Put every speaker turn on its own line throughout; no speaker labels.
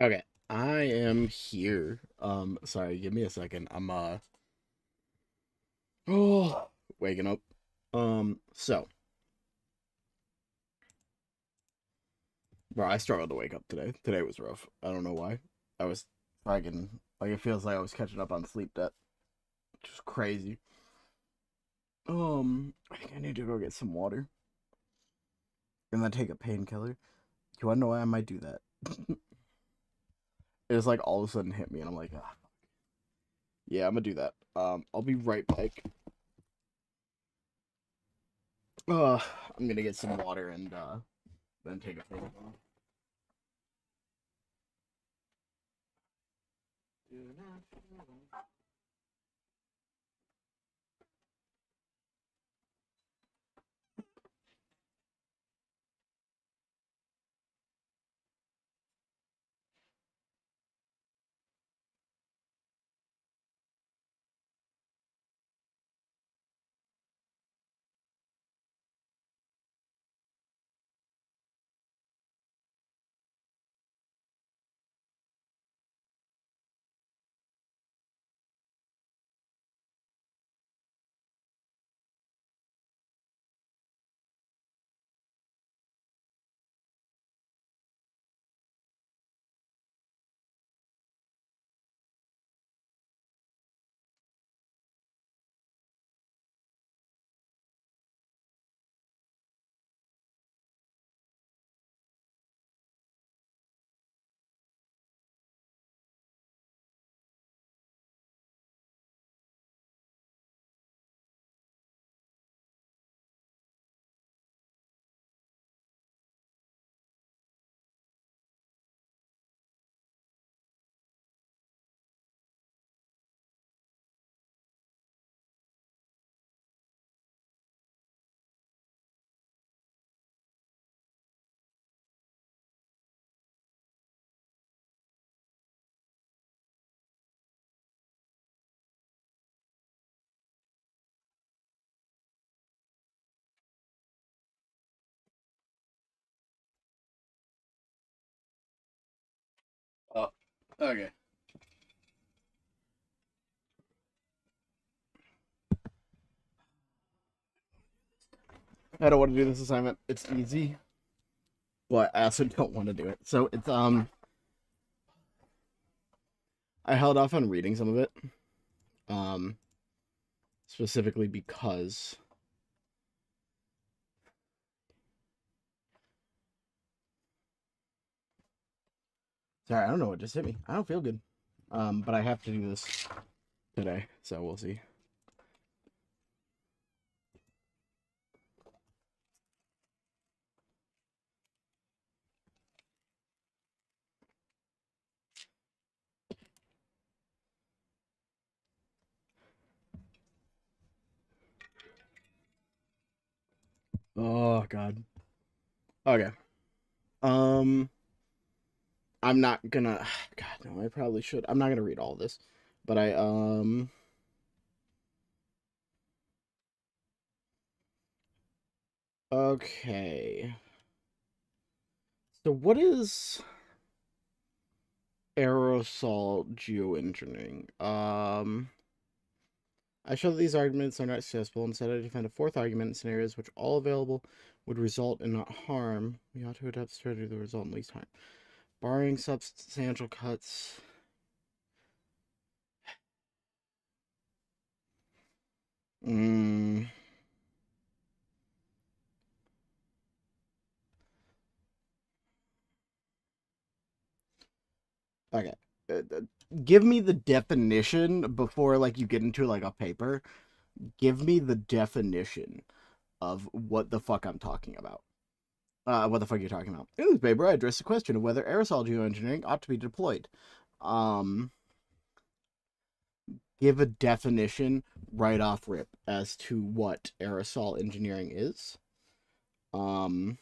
Okay, I am here. Sorry, give me a second. Oh, waking up. So, bro, I struggled to wake up today. Today was rough. I don't know why. I was fucking like it feels like I was catching up on sleep debt, which is crazy. I think I need to go get some water and then take a painkiller. You wanna know why I might do that? It just like all of a sudden hit me, and I'm like, ah, yeah, I'm gonna do that. I'll be right back. Uh, I'm gonna get some water and then take a painkiller. Oh, okay. I don't want to do this assignment. It's easy, but I also don't want to do it. So I held off on reading some of it, um, specifically because sorry, I don't know what just hit me. I don't feel good. But I have to do this today, so we'll see. Oh God. Okay. Um, I'm not gonna. God, no, I probably should. I'm not gonna read all this, but Okay. So what is aerosol geoengineering? I show that these arguments are not successful. Instead, I defend a fourth argument in scenarios which all available would result in not harm. We ought to adapt strategy to result in least harm. Barring substantial cuts. Mm, okay. Give me the definition before like you get into like a paper. Give me the definition of what the fuck I'm talking about. What the fuck are you talking about? In this paper, I address the question of whether aerosol geoengineering ought to be deployed. Um, give a definition right off rip as to what aerosol engineering is. Um,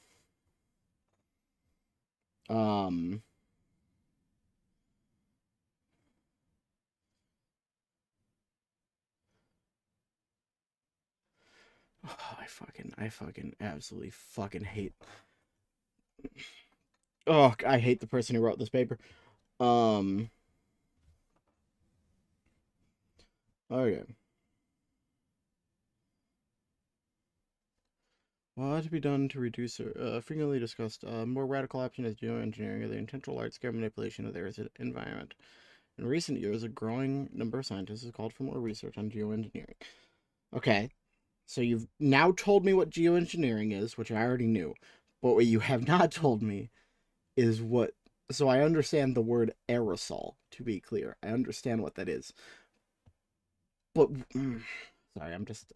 um, I fucking absolutely fucking hate. Oh, I hate the person who wrote this paper. Um. Okay. What to be done to reduce frequently discussed more radical option is geoengineering or the intentional large-scale manipulation of the Earth's environment. In recent years, a growing number of scientists have called for more research on geoengineering. Okay, so you've now told me what geoengineering is, which I already knew, but what you have not told me is what. So I understand the word aerosol. To be clear, I understand what that is, but sorry, I'm just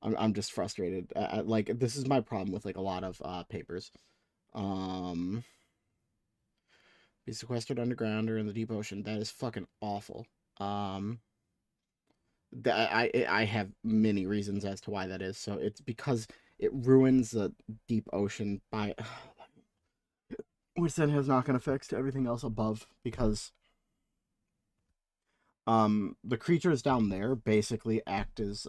I'm just frustrated. Like this is my problem with like a lot of papers. Um, be sequestered underground or in the deep ocean. That is fucking awful. Um, I have many reasons as to why that is. So it's because it ruins the deep ocean by, which then has knock-on effects to everything else above because the creatures down there basically act as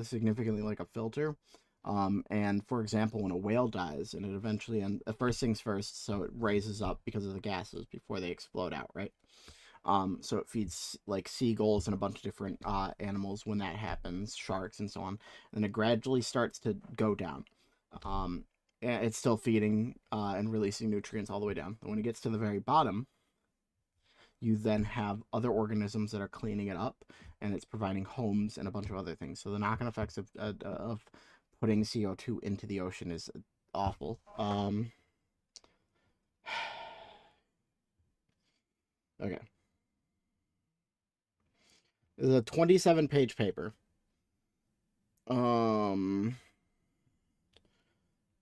significantly like a filter. And for example, when a whale dies and it eventually and first things first, so it raises up because of the gases before they explode out, right? So it feeds like seagulls and a bunch of different animals when that happens, sharks and so on. And then it gradually starts to go down. Um, and it's still feeding and releasing nutrients all the way down. And when it gets to the very bottom, you then have other organisms that are cleaning it up, and it's providing homes and a bunch of other things. So the knock-on effects of putting CO2 into the ocean is awful. Okay, it's a 27-page paper. Um,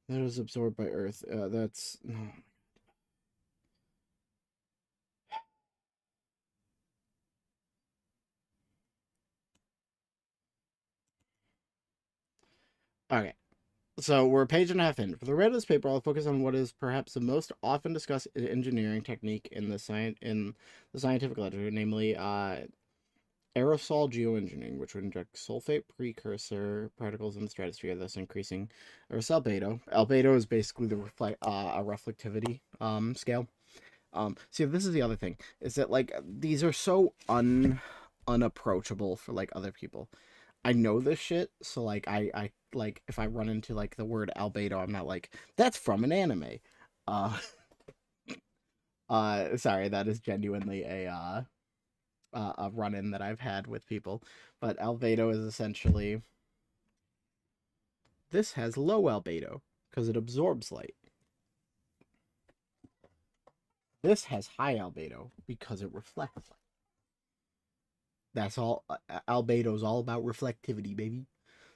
that is absorbed by Earth. That's no. Okay. So we're a page and a half in. For the rest of this paper, I'll focus on what is perhaps the most often discussed engineering technique in the scientific literature, namely aerosol geoengineering, which would inject sulfate precursor particles in the stratosphere, thus increasing aerosol albedo. Albedo is basically the a reflectivity scale. See, this is the other thing is that like these are so unapproachable for like other people. I know this shit, so like I like if I run into like the word albedo, I'm not like that's from an anime. Uh, sorry, that is genuinely a run in that I've had with people. But albedo is essentially this has low albedo because it absorbs light. This has high albedo because it reflects light. That's all. Albedo is all about reflectivity, baby.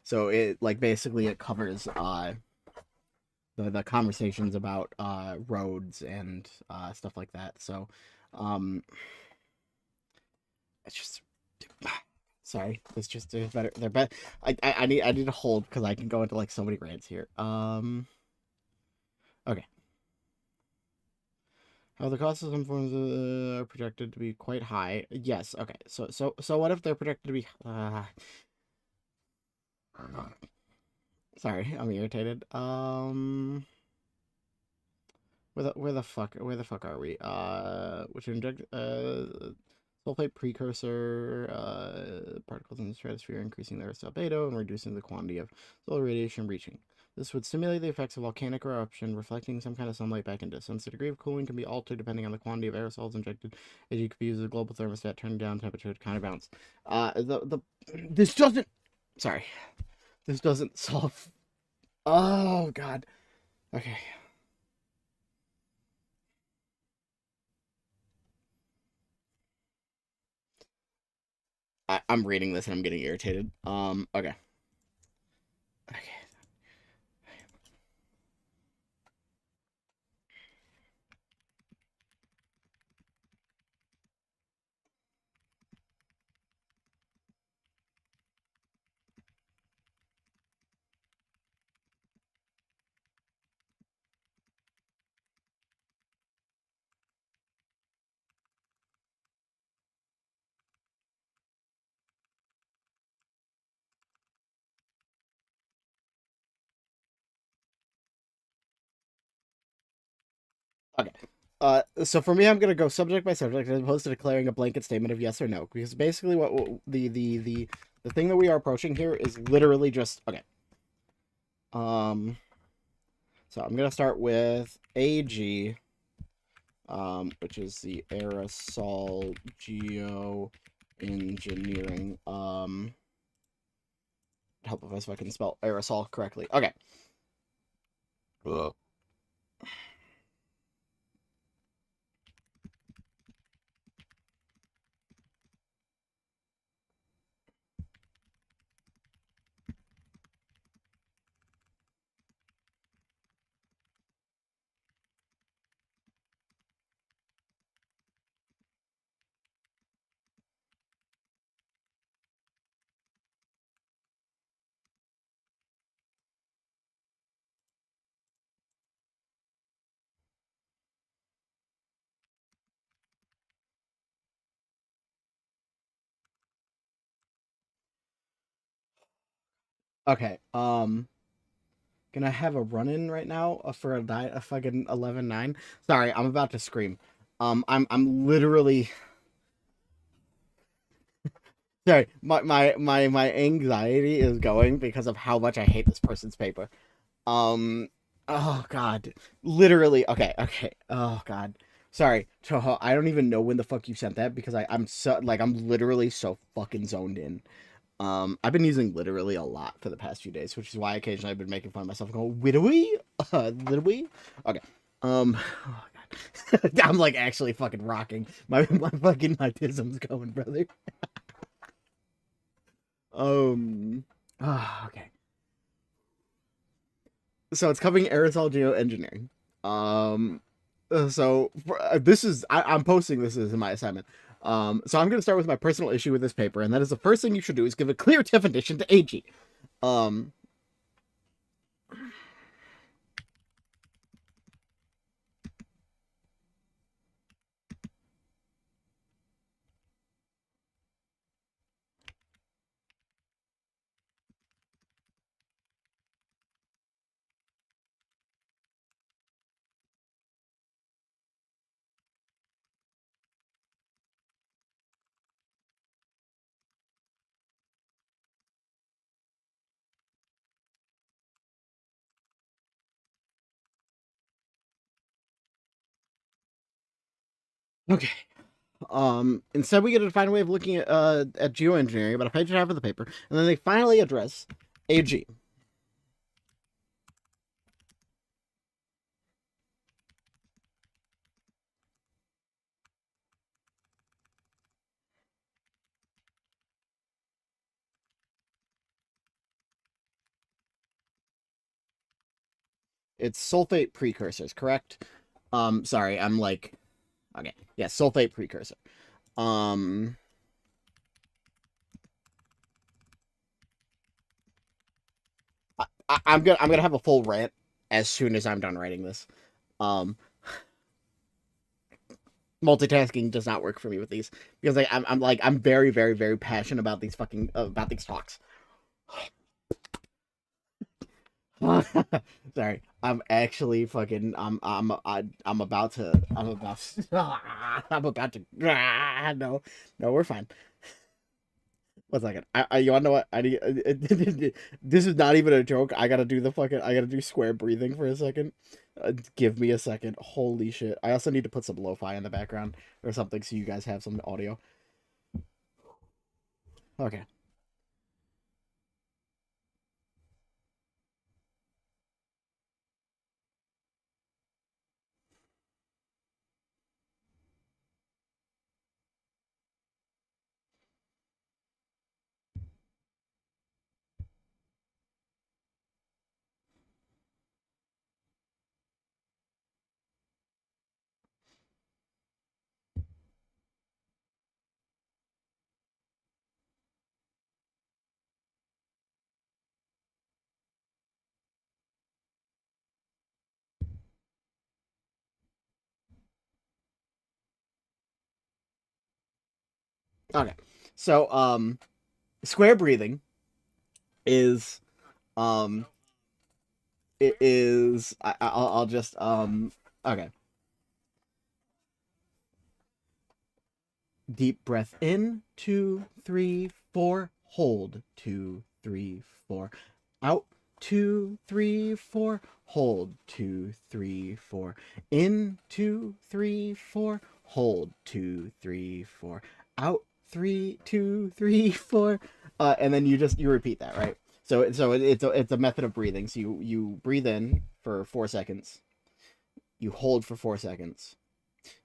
So it like basically it covers the conversations about roads and stuff like that. So it's just sorry, it's just there's better they're better. I need to hold because I can go into like so many rants here. Okay. How the costs of some forms are projected to be quite high. Yes. Okay. So what if they're projected to be? Sorry, I'm irritated. Where the fuck are we? Which inject sulfate precursor particles in the stratosphere, increasing their albedo and reducing the quantity of solar radiation reaching. This would stimulate the effects of volcanic eruption, reflecting some kind of sunlight back into distance. The degree of cooling can be altered depending on the quantity of aerosols injected, as you could use a global thermostat, turning down temperature to counterbalance. The this doesn't. Sorry, this doesn't solve. Oh God. Okay. I'm reading this and I'm getting irritated. Okay. Okay. Okay. So for me, I'm gonna go subject by subject as opposed to declaring a blanket statement of yes or no, because basically what the thing that we are approaching here is literally just okay. Um, so I'm gonna start with AG, which is the aerosol geoengineering. Help if I can spell aerosol correctly. Okay. Ugh. Okay. Gonna have a run in right now for a fucking 11-9. Sorry, I'm about to scream. I'm literally sorry. My anxiety is going because of how much I hate this person's paper. Um. Oh God. Literally. Okay. Okay. Oh God. Sorry, Toho. I don't even know when the fuck you sent that because I'm so like I'm literally so fucking zoned in. I've been using literally a lot for the past few days, which is why occasionally I've been making fun of myself and going, widowy? Widowy? Okay. Oh God. I'm like actually fucking rocking. My fucking my tism's going, brother. Okay. So it's covering aerosol geoengineering. Um, this is I'm posting this as my assignment. So I'm going to start with my personal issue with this paper, and that is the first thing you should do is give a clear definition to AG. Um, okay. Instead we get to find a way of looking at geoengineering about a page and a half of the paper, and then they finally address AG. It's sulfate precursors, correct? Sorry, I'm like okay, yeah, sulfate precursor. Um, I'm gonna have a full rant as soon as I'm done writing this. Um, Multitasking does not work for me with these because I'm very very very passionate about these fucking about these talks. Sorry, I'm actually fucking I'm about to I'm about to no no we're fine. One second. You wanna know what? I need. This is not even a joke. I gotta do the fucking. I gotta do square breathing for a second. Give me a second. Holy shit! I also need to put some lo-fi in the background or something so you guys have some audio. Okay. Okay. So square breathing is um it is I'll just okay. Deep breath in, 2, 3, 4. Hold, 2, 3, 4. Out, 2, 3, 4. Hold, 2, 3, 4. In, 2, 3, 4. Hold, 2, 3, 4. Out, 3, 2, 3, 4. And then you repeat that, right? It's a method of breathing. So you breathe in for 4 seconds. You hold for 4 seconds.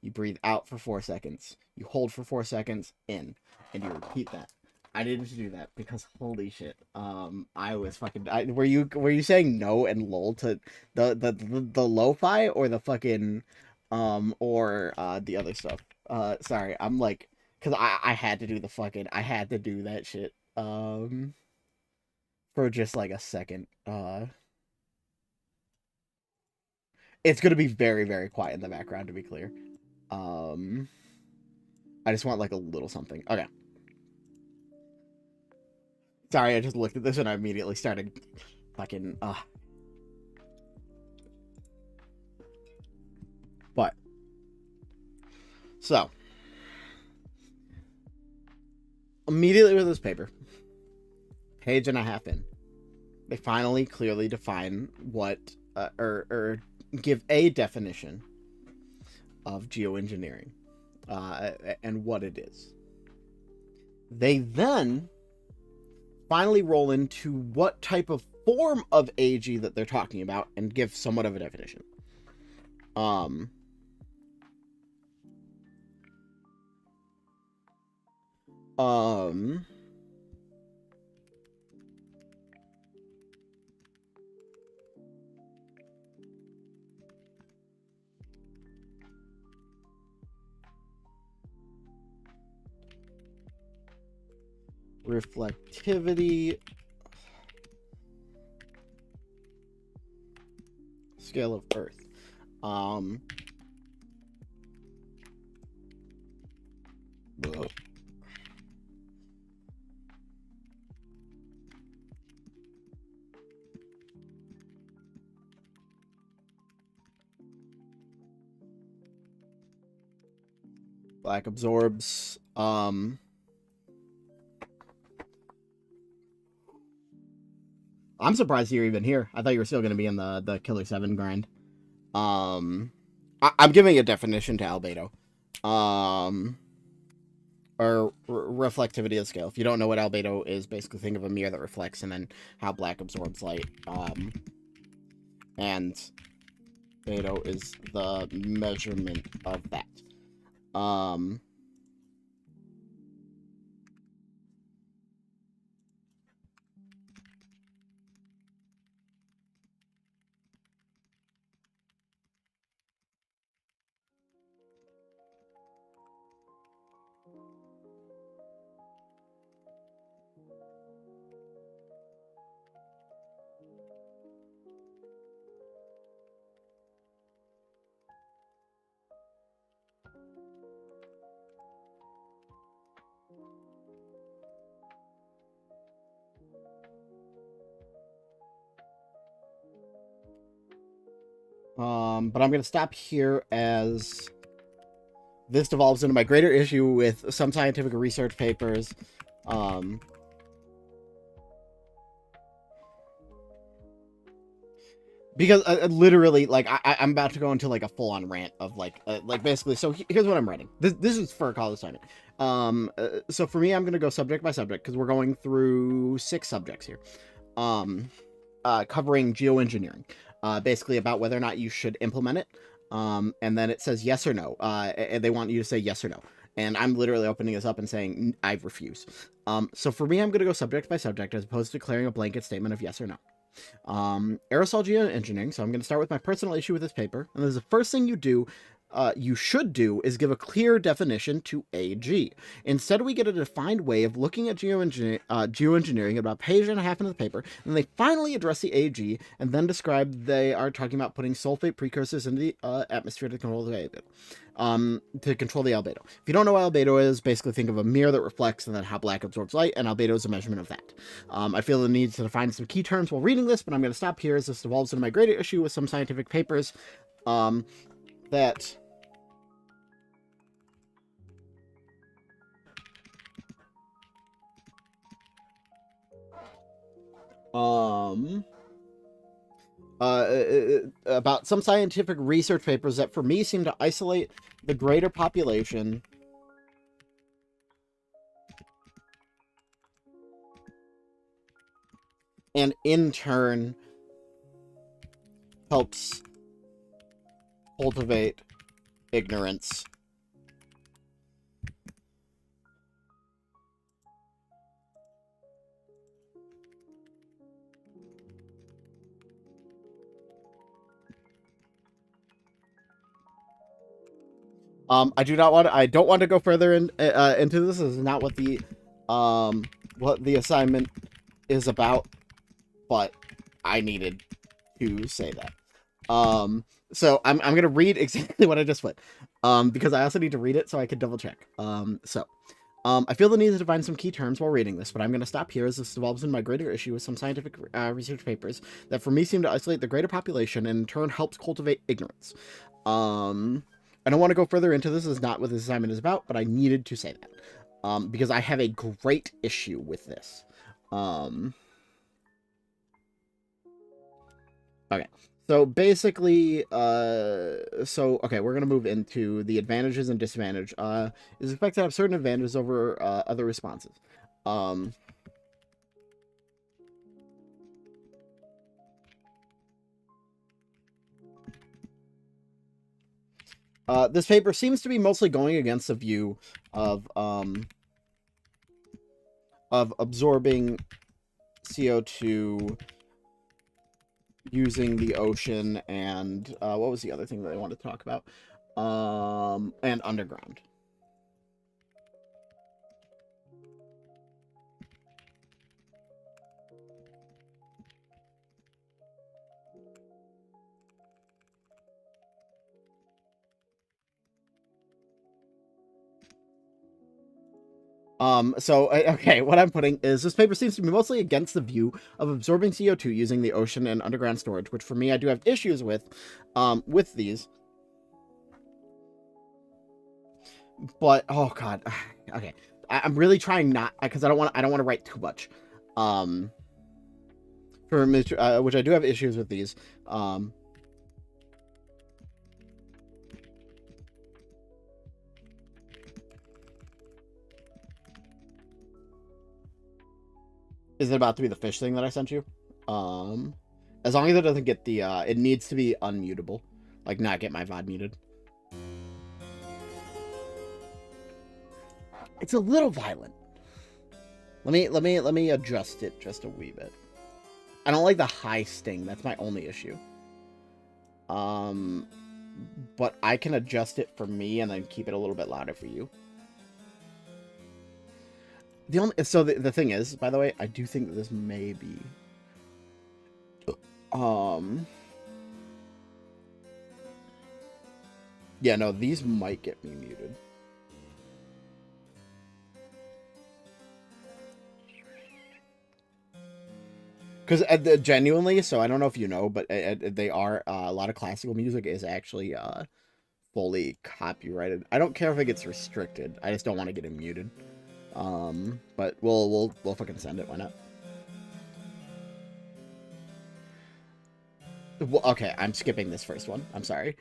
You breathe out for 4 seconds. You hold for 4 seconds in, and you repeat that. I needed to do that because holy shit. I was fucking. Were you saying no and lol to the lo-fi or the fucking or the other stuff? Sorry, I'm like, cause I had to do the fucking I had to do that shit for just like a second. It's gonna be very very quiet in the background to be clear. Um, I just want like a little something. Okay. Sorry, I just looked at this and I immediately started fucking But so immediately with this paper, page and a half in, they finally clearly define what or give a definition of geoengineering and what it is. They then finally roll into what type of form of AG that they're talking about and give somewhat of a definition. Um, um, reflectivity, scale of Earth. Black absorbs. I'm surprised you're even here. I thought you were still going to be in the Killer 7 grind. I'm giving a definition to albedo. Or reflectivity of scale. If you don't know what albedo is, basically think of a mirror that reflects and then how black absorbs light. And albedo is the measurement of that. But I'm going to stop here as this devolves into my greater issue with some scientific research papers. Because literally, like, I'm about to go into like a full-on rant of like basically. So here's what I'm writing. This is for a college assignment. So for me, I'm gonna go subject by subject because we're going through 6 subjects here. Covering geoengineering, basically about whether or not you should implement it. And then it says yes or no. And they want you to say yes or no. And I'm literally opening this up and saying I refuse. So for me, I'm gonna go subject by subject as opposed to declaring a blanket statement of yes or no. Aerosol geoengineering. So I'm going to start with my personal issue with this paper. And this is the first thing you should do is give a clear definition to AG. Instead, we get a defined way of looking at geoengineering about page and a half into the paper, and they finally address the AG and then describe they are talking about putting sulfate precursors into the atmosphere to control the albedo. If you don't know what albedo is, basically think of a mirror that reflects and then how black absorbs light, and albedo is a measurement of that. I feel the need to define some key terms while reading this, but I'm going to stop here as this devolves into my greater issue with some scientific papers that Um, about some scientific research papers that for me seem to isolate the greater population and in turn helps cultivate ignorance. I don't want to go further into this. This is not what the assignment is about, but I needed to say that. So I'm gonna read exactly what I just put, because I also need to read it so I can double check. I feel the need to define some key terms while reading this, but I'm going to stop here as this develops in my greater issue with some scientific research papers that for me seem to isolate the greater population and in turn helps cultivate ignorance. I don't want to go further into this. This is not what this assignment is about, but I needed to say that, because I have a great issue with this. Okay. So basically, okay, we're gonna move into the advantages and disadvantage. Is expected to have certain advantages over other responses. This paper seems to be mostly going against the view of absorbing CO2 using the ocean and what was the other thing that I wanted to talk about? And underground. Okay, what I'm putting is this paper seems to be mostly against the view of absorbing CO2 using the ocean and underground storage, which for me, I do have issues with these. But, oh god, okay. I'm really trying not, because I don't want to write too much. Which I do have issues with these. Is it about to be the fish thing that I sent you? As long as it doesn't get the, it needs to be unmutable. Like, not get my VOD muted. It's a little violent. Let me adjust it just a wee bit. I don't like the high sting. That's my only issue. But I can adjust it for me and then keep it a little bit louder for you. The thing is, by the way, I do think that this may be yeah, no, these might get me muted. Because genuinely, so I don't know if you know, but they are a lot of classical music is actually fully copyrighted. I don't care if it gets restricted. I just don't want to get it muted. But we'll fucking send it. Why not? Well, okay, I'm skipping this first one. I'm sorry.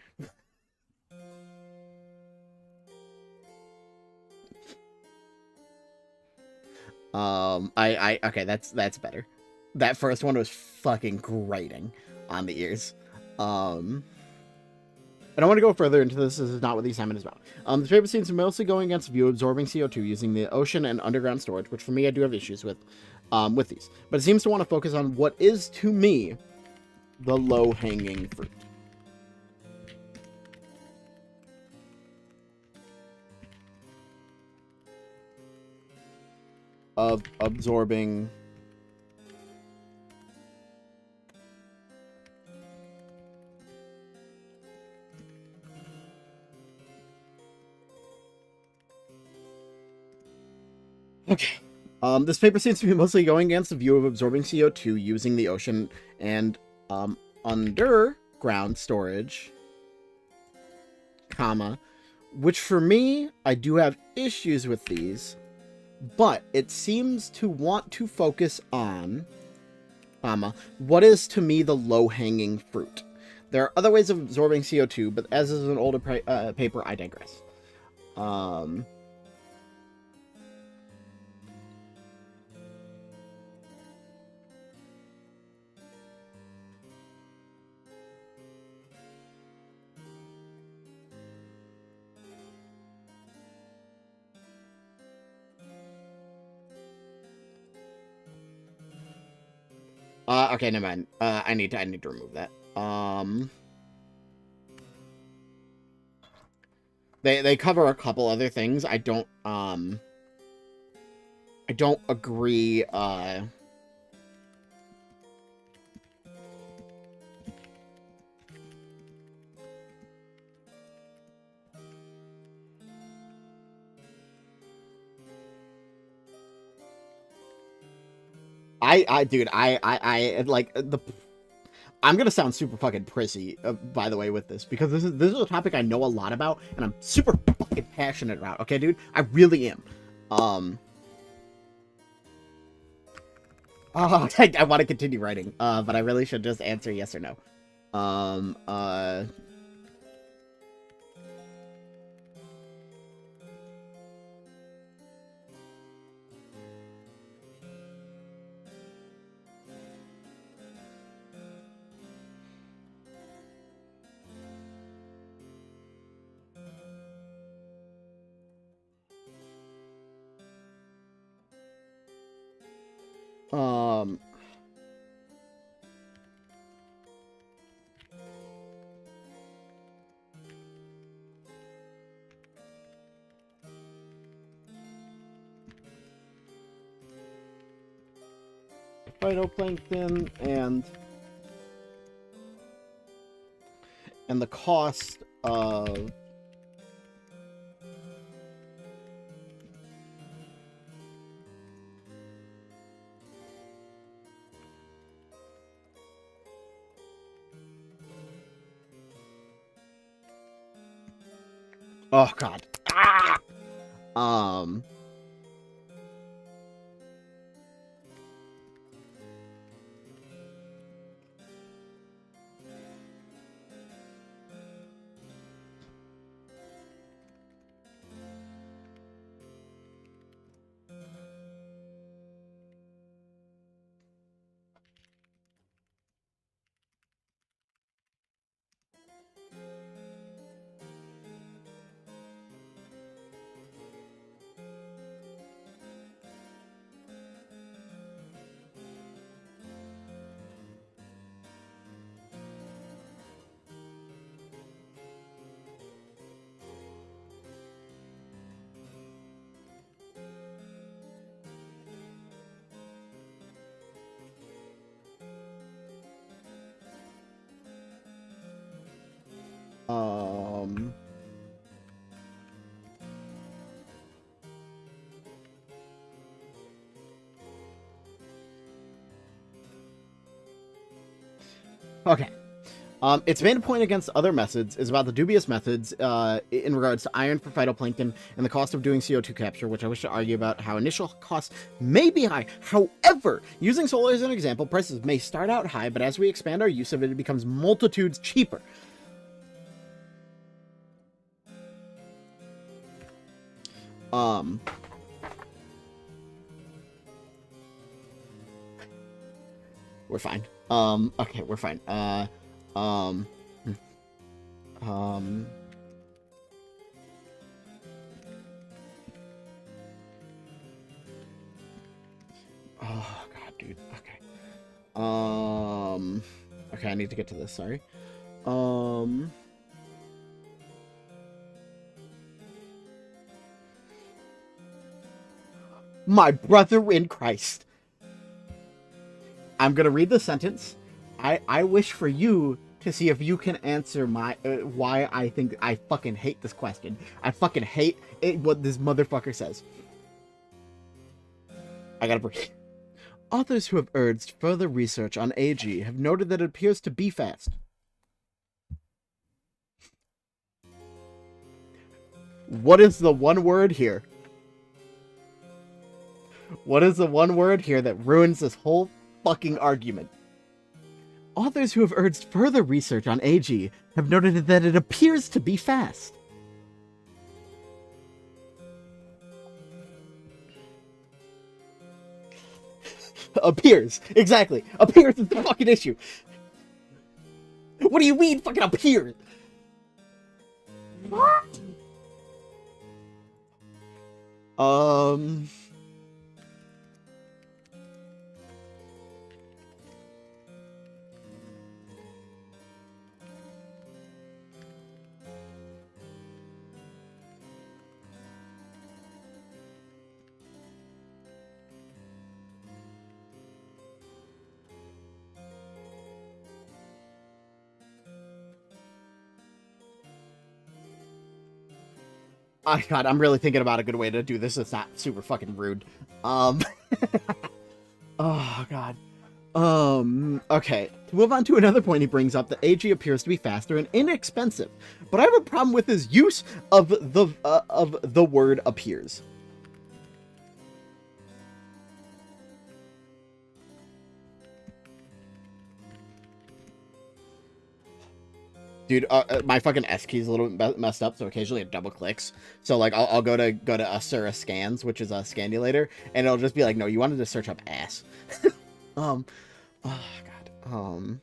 Okay, that's better. That first one was fucking grating on the ears. I don't want to go further into this. This is not what the assignment is about. The paper seems mostly going against view absorbing CO2 using the ocean and underground storage, which for me I do have issues with these. But it seems to want to focus on what is to me the low-hanging fruit. Of absorbing okay. This paper seems to be mostly going against the view of absorbing CO2 using the ocean and underground storage, comma, which for me, I do have issues with these, but it seems to want to focus on What is to me the low-hanging fruit? There are other ways of absorbing CO2, but as is an older paper, I digress. Okay, never mind. I need to remove that. They cover a couple other things. I don't agree, dude, like, I'm gonna sound super fucking prissy, by the way, with this, because this is a topic I know a lot about, and I'm super fucking passionate about, okay, dude? I really am. Oh, I want to continue writing, but I really should just answer yes or no. Um, Phytoplankton and the cost of oh god. Ah! Okay. Its main point against other methods is about the dubious methods in regards to iron for phytoplankton and the cost of doing CO2 capture, which I wish to argue about how initial costs may be high. However, using solar as an example, prices may start out high, but as we expand our use of it, it becomes multitudes cheaper. We're fine. Okay, we're fine. Oh god, dude. Okay. Okay, I need to get to this, sorry. My brother in Christ. I'm gonna read the sentence. I wish for you to see if you can answer my why I think I fucking hate this question. I fucking hate it, what this motherfucker says. I gotta breathe. Authors who have urged further research on AG have noted that it appears to be fast. What is the one word here? What is the one word here that ruins this whole fucking argument. Authors who have urged further research on AG have noted that it appears to be fast. Appears. Exactly. Appears is the fucking issue. What do you mean fucking appears? Oh god, I'm really thinking about a good way to do this. It's not super fucking rude. Oh god. Okay. To move on to another point he brings up, that AG appears to be faster and inexpensive, but I have a problem with his use of the word appears. Dude, my fucking S key is a little bit messed up, so occasionally it double clicks. So like, I'll go to Asura Scans, which is a scannulator, and it'll just be like, no, you wanted to search up ass. Oh god.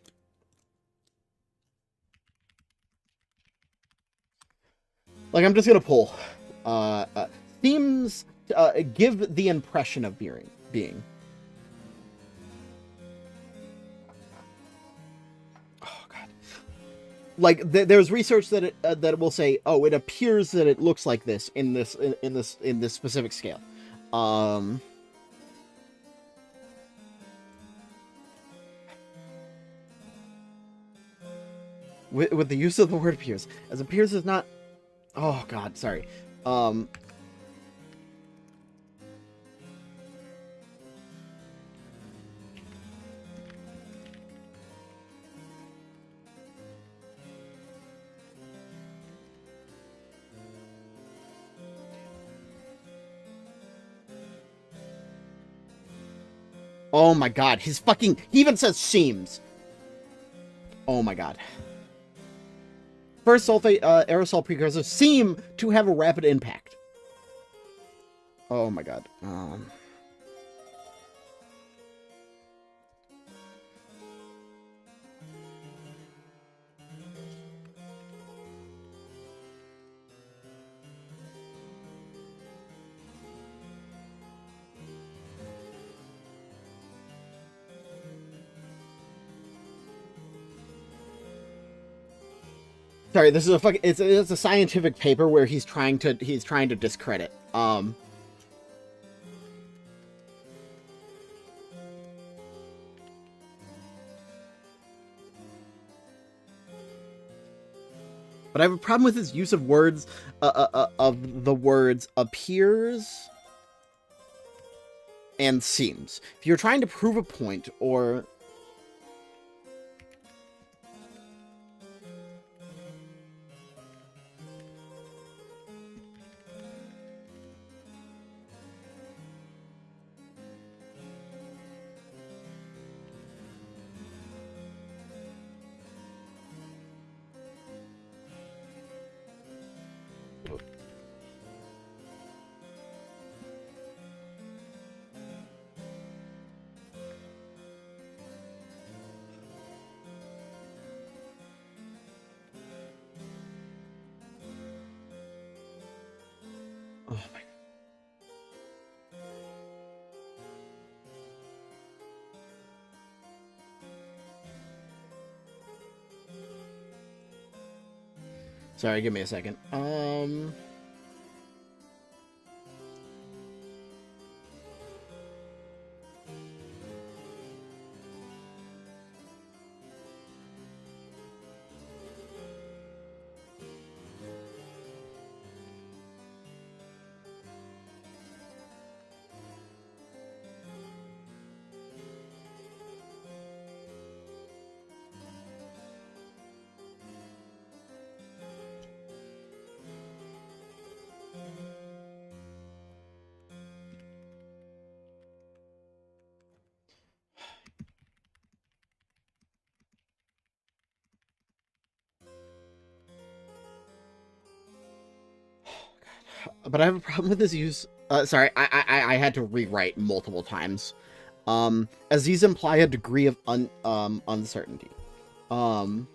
Like, I'm just gonna pull. Themes give the impression of being. Like there's research that it will say, oh, it appears that it looks like this in this specific scale. With the use of the word appears, as appears is not. Oh god, sorry. Oh my god, his fucking... He even says seems. Oh my god. First sulfate aerosol precursors seem to have a rapid impact. Oh my god. Sorry, this is a fucking... It's a scientific paper where he's trying to discredit. But I have a problem with his use of words, of the words appears and seems. If you're trying to prove a point or... Oh my... Sorry, give me a second. but I have a problem with this use. Sorry, I had to rewrite multiple times. As these imply a degree of uncertainty. Um,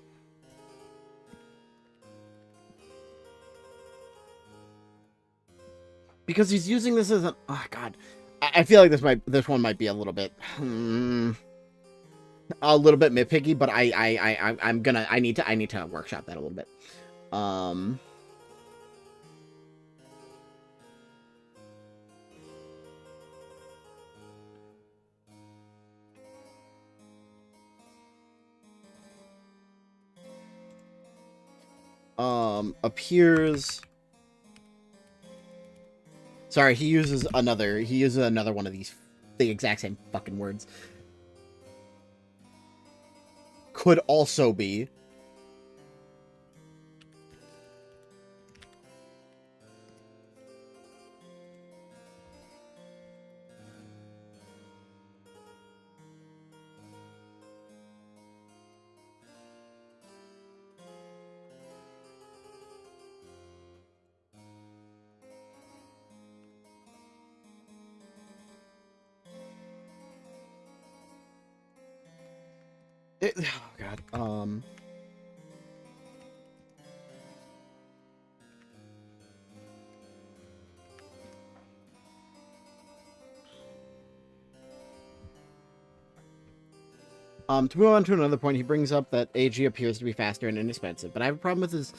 because he's using this as an. Oh God, I feel like this one might be a little bit. A little bit nitpicky, but I need to workshop that a little bit. Um, appears. Sorry, he uses another one of these, the exact same fucking words. Could also be. Oh God. To move on to another point, he brings up that AG appears to be faster and inexpensive, but I have a problem with his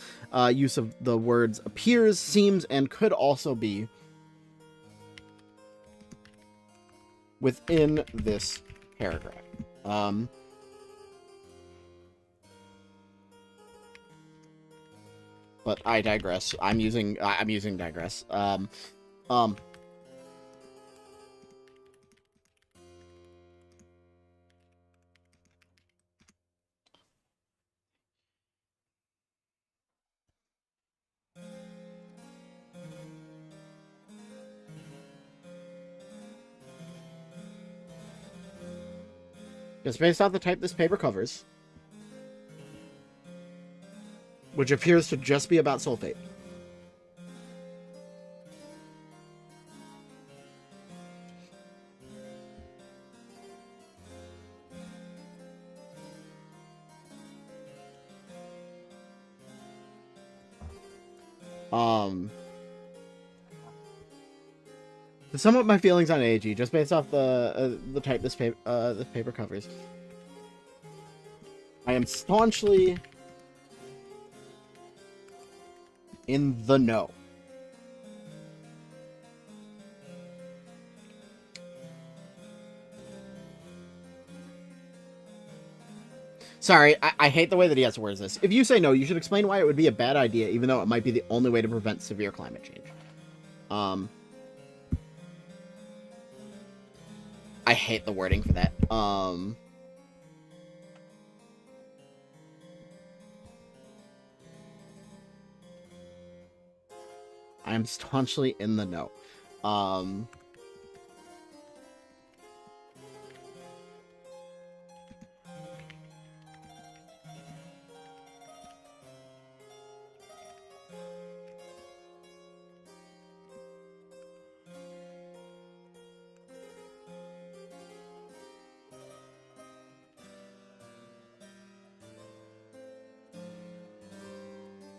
use of the words appears, seems, and could also be within this paragraph. But I digress. I'm using digress. Just based off the type this paper covers, which appears to just be about sulfate. To sum up my feelings on AG, just based off the type this paper covers, I am staunchly in the no. Sorry, I hate the way that he has to word this. If you say no, you should explain why it would be a bad idea, even though it might be the only way to prevent severe climate change. I hate the wording for that. I am staunchly in the no.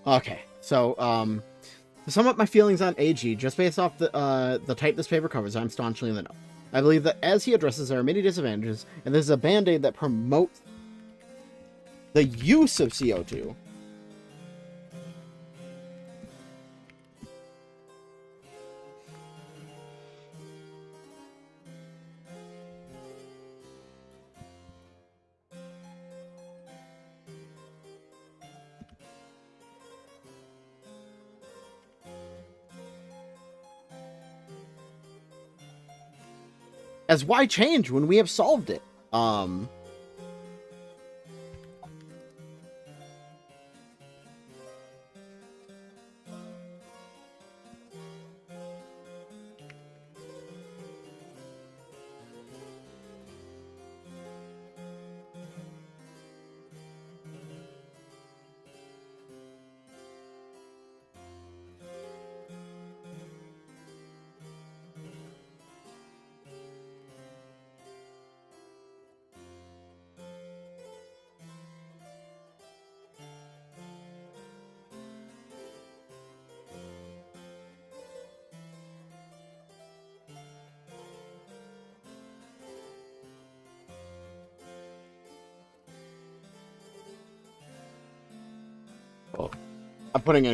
Okay, so, to sum up my feelings on AG, just based off the type this paper covers, I'm staunchly in the no. I believe that as he addresses, there are many disadvantages, and this is a band-aid that promotes the use of CO2. As why change when we have solved it? I'm putting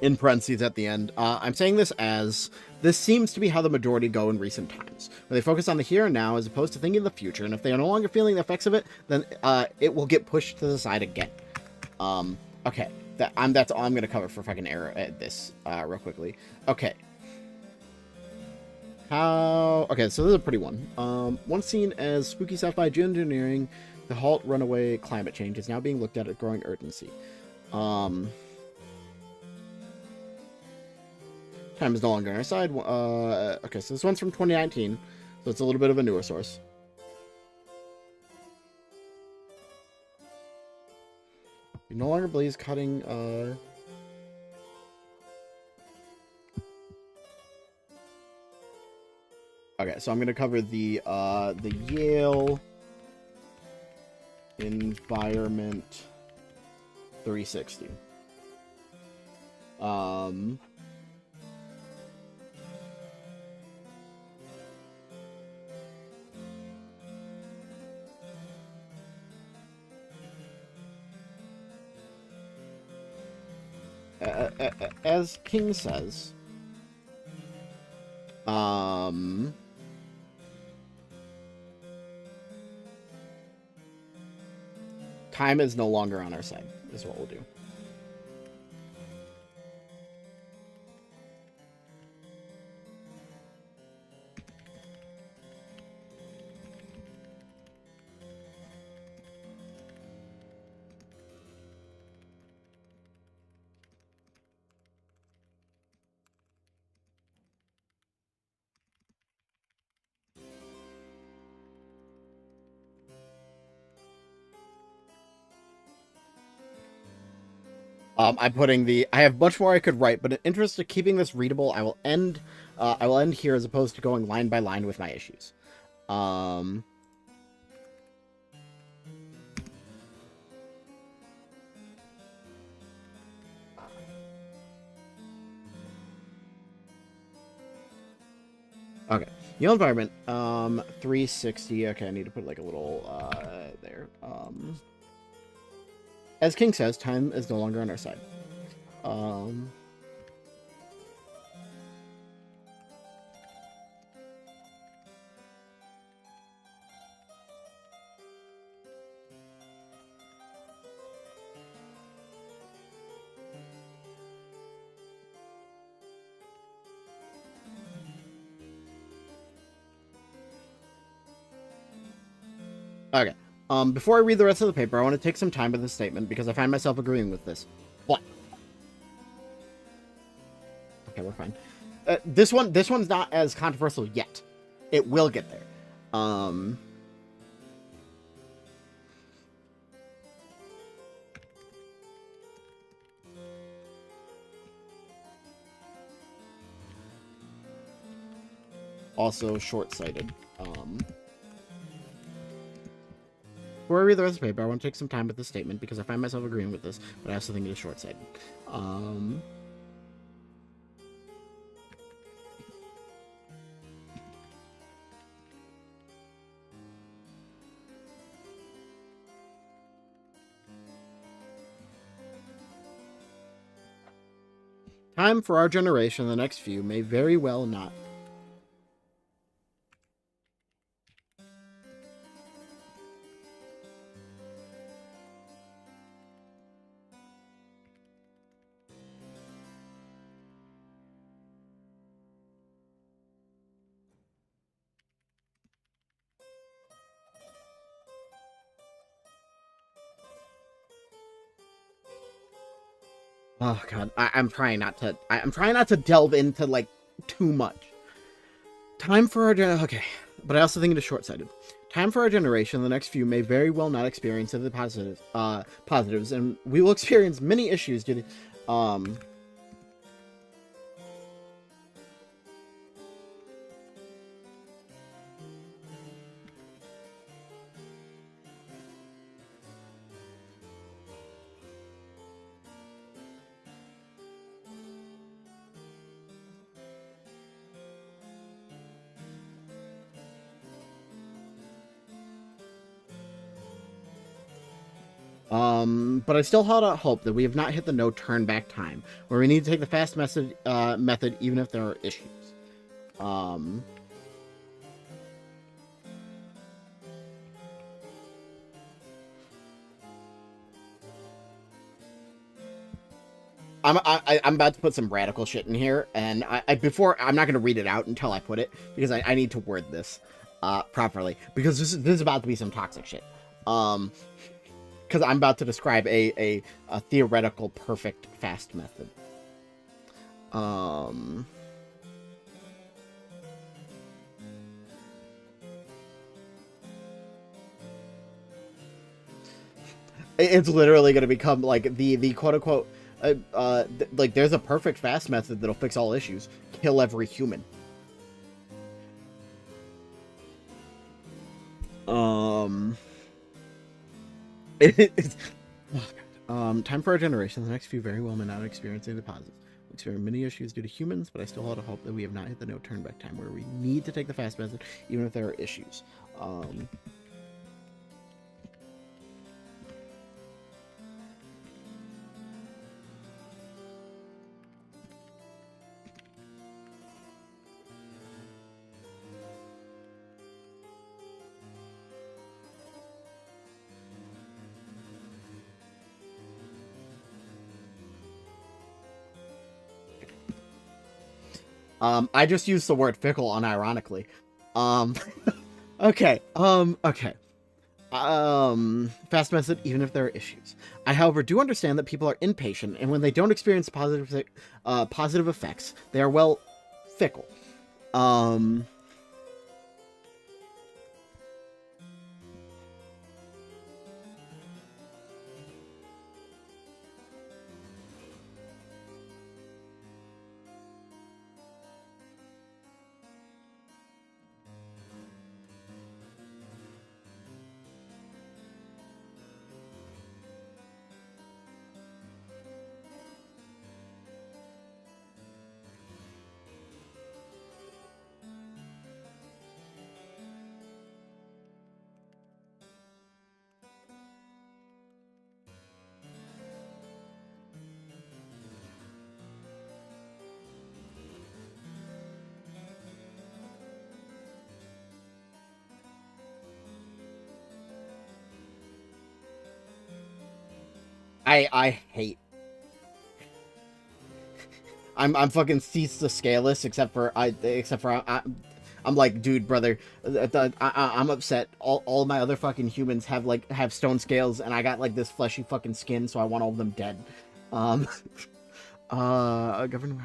in parentheses at the end. I'm saying this as this seems to be how the majority go in recent times, where they focus on the here and now as opposed to thinking of the future. And if they are no longer feeling the effects of it, then it will get pushed to the side again. Okay, that's all I'm gonna cover for fucking error at this real quickly. Okay. Okay, so this is a pretty one. Once seen as spooky sci-fi geoengineering, the halt runaway climate change is now being looked at growing urgency. Time is no longer on our side. Okay, so this one's from 2019, so it's a little bit of a newer source. You no longer believes cutting, Okay, so I'm gonna cover the Yale Environment 360. As King says, time is no longer on our side, is what we'll do. I'm putting I have much more I could write, but in interest of keeping this readable, I will end here as opposed to going line by line with my issues. Okay. The environment, 360. Okay, I need to put like a little, there. As King says, time is no longer on our side. Okay. Before I read the rest of the paper, I want to take some time with this statement because I find myself agreeing with this. What? Okay, we're fine. This one's not as controversial yet. It will get there. Also short-sighted. Before I read the rest of the paper, I want to take some time with this statement because I find myself agreeing with this, but I also think it is short-sighted. Time for our generation, the next few, may very well not. Oh god, I'm trying not to. I'm trying not to delve into like too much. Time for our okay, but I also think it is short-sighted. Time for our generation, the next few may very well not experience the positives, and we will experience many issues due to But I still hold out hope that we have not hit the no turn back time, where we need to take the fast method even if there are issues. Um, I'm about to put some radical shit in here, and before I'm not gonna read it out until I put it because I need to word this properly because this is about to be some toxic shit. Because I'm about to describe a theoretical perfect fast method. It's literally going to become like the quote unquote like there's a perfect fast method that'll fix all issues. Kill every human. It's, time for our generation. The next few very well may not experiencing deposits. We experience many issues due to humans, but I still hold a hope that we have not hit the no turn back time where we need to take the fast method, even if there are issues. I just used the word fickle unironically. Okay. Okay. Fast method, even if there are issues. I, however, do understand that people are impatient, and when they don't experience positive effects, they are, well, fickle. I hate. I'm fucking cease the scaleless, except for I'm like, dude, brother, I'm upset. All my other fucking humans have stone scales, and I got like this fleshy fucking skin, so I want all of them dead. Um, government.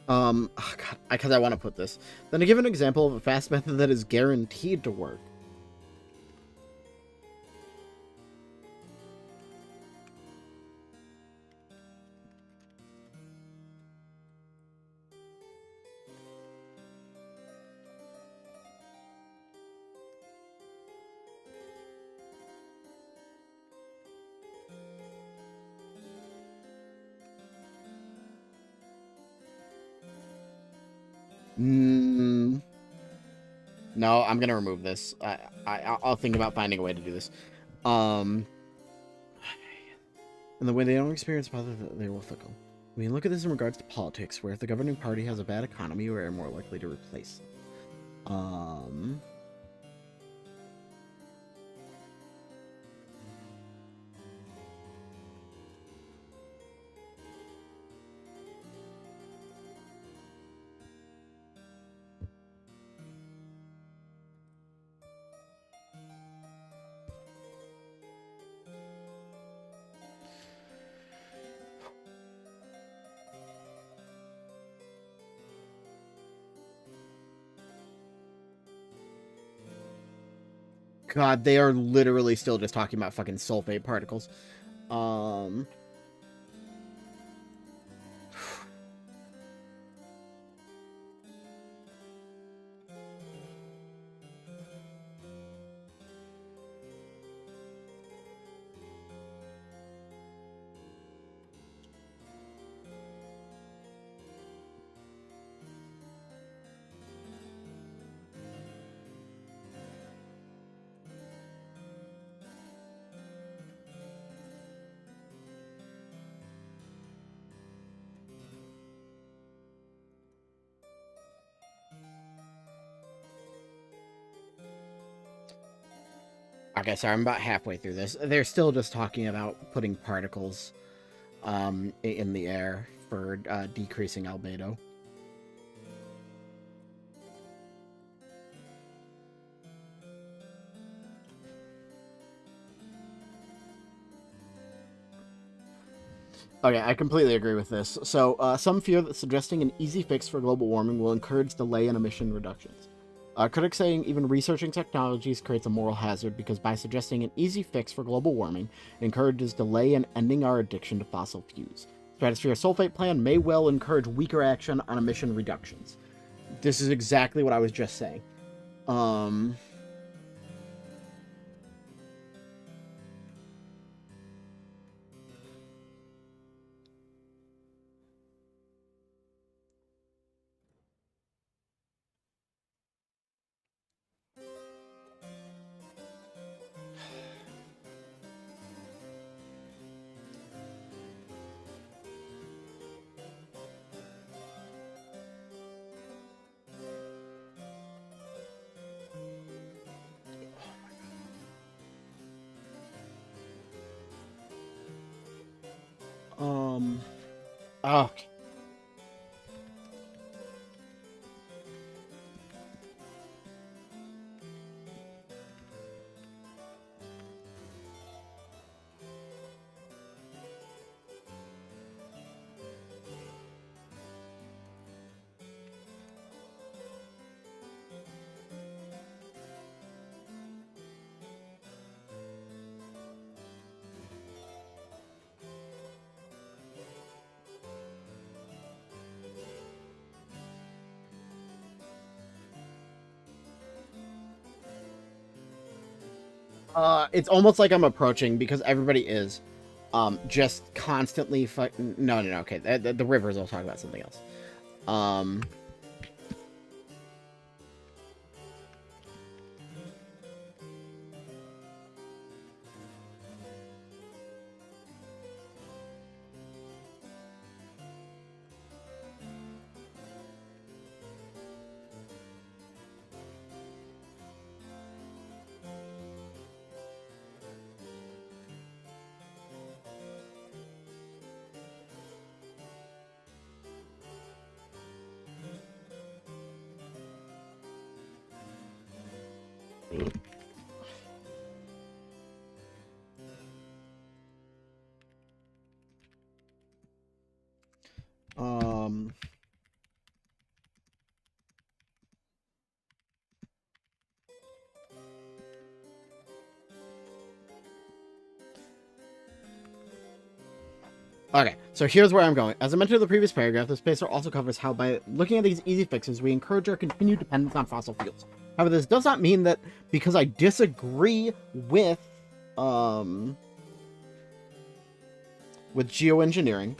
Um, oh God, because I want to put this. Then to give an example of a fast method that is guaranteed to work. Mm, no, I'm gonna remove this. I'll think about finding a way to do this. Um, and the way they don't experience positive, they will fickle. We can look at this in regards to politics, where if the governing party has a bad economy, we are more likely to replace them. God, they are literally still just talking about fucking sulfate particles. Um... Okay, sorry, I'm about halfway through this. They're still just talking about putting particles in the air for decreasing albedo. Okay, I completely agree with this. So, some fear that suggesting an easy fix for global warming will encourage delay in emission reductions. Critics saying even researching technologies creates a moral hazard because by suggesting an easy fix for global warming, it encourages delay in ending our addiction to fossil fuels. Stratosphere sulfate plan may well encourage weaker action on emission reductions. This is exactly what I was just saying. Um, um, oh, it's almost like I'm approaching because everybody is, just constantly no, okay, the rivers will talk about something else. Um, um, Okay, so here's where I'm going. As I mentioned in the previous paragraph, this paper also covers how by looking at these easy fixes, we encourage our continued dependence on fossil fuels. However, this does not mean that because I disagree um, with geoengineering,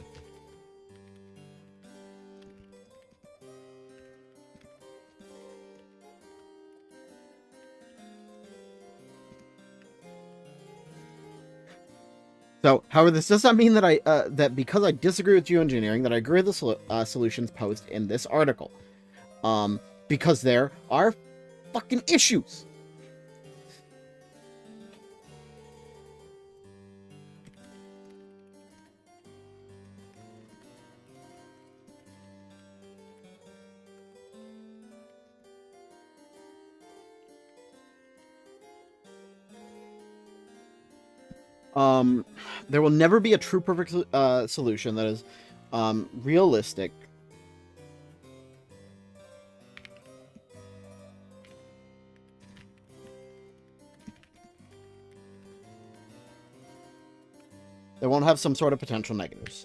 so, however, this does not mean that that because I disagree with geoengineering, that I agree with the solutions posed in this article. Because there are fucking issues. There will never be a true perfect solution that is realistic. They won't have some sort of potential negatives.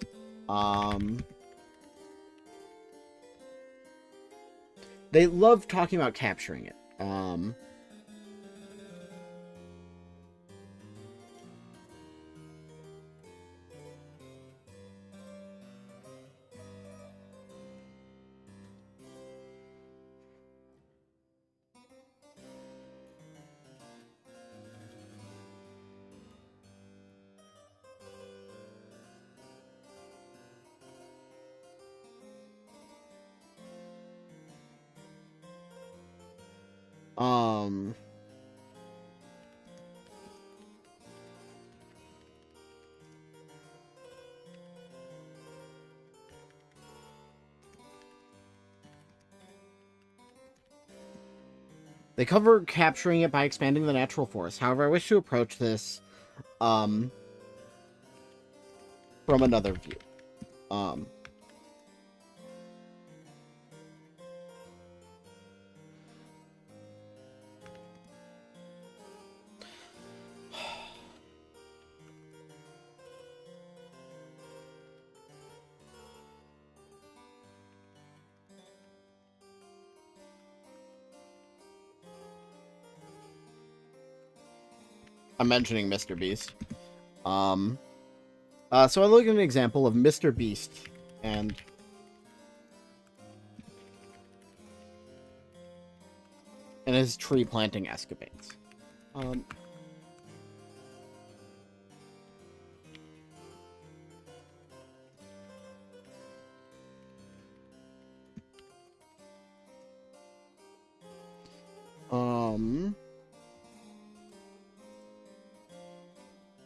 They love talking about capturing it. They cover capturing it by expanding the natural forest. However, I wish to approach this from another view. I'm mentioning Mr. Beast. So I look at an example of Mr. Beast and his tree planting escapades.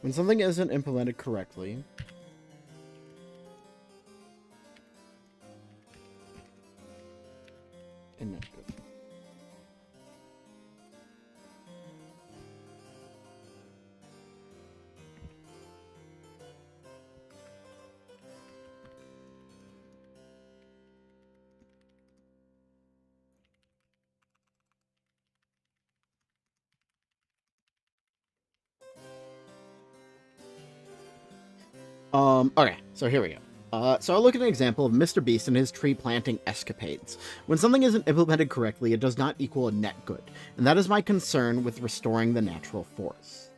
When something isn't implemented correctly, inactive. Okay, so here we go. So I'll look at an example of Mr. Beast and his tree planting escapades. When something isn't implemented correctly, it does not equal a net good, and that is my concern with restoring the natural forest.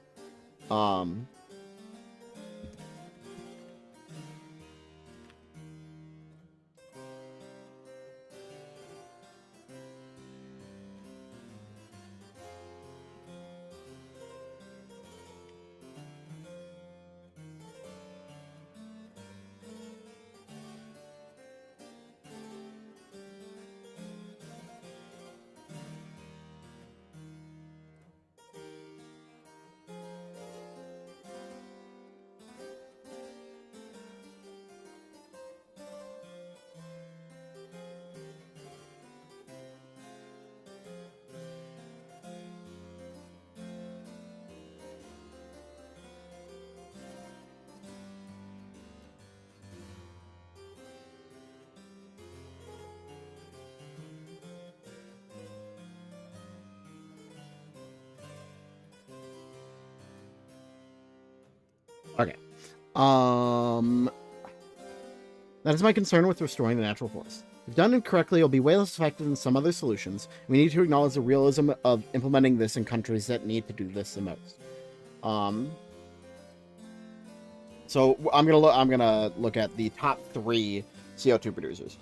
Okay. That is my concern with restoring the natural forest. If done incorrectly, it'll be way less effective than some other solutions. We need to acknowledge the realism of implementing this in countries that need to do this the most. So I'm gonna look at the top 3 CO2 producers.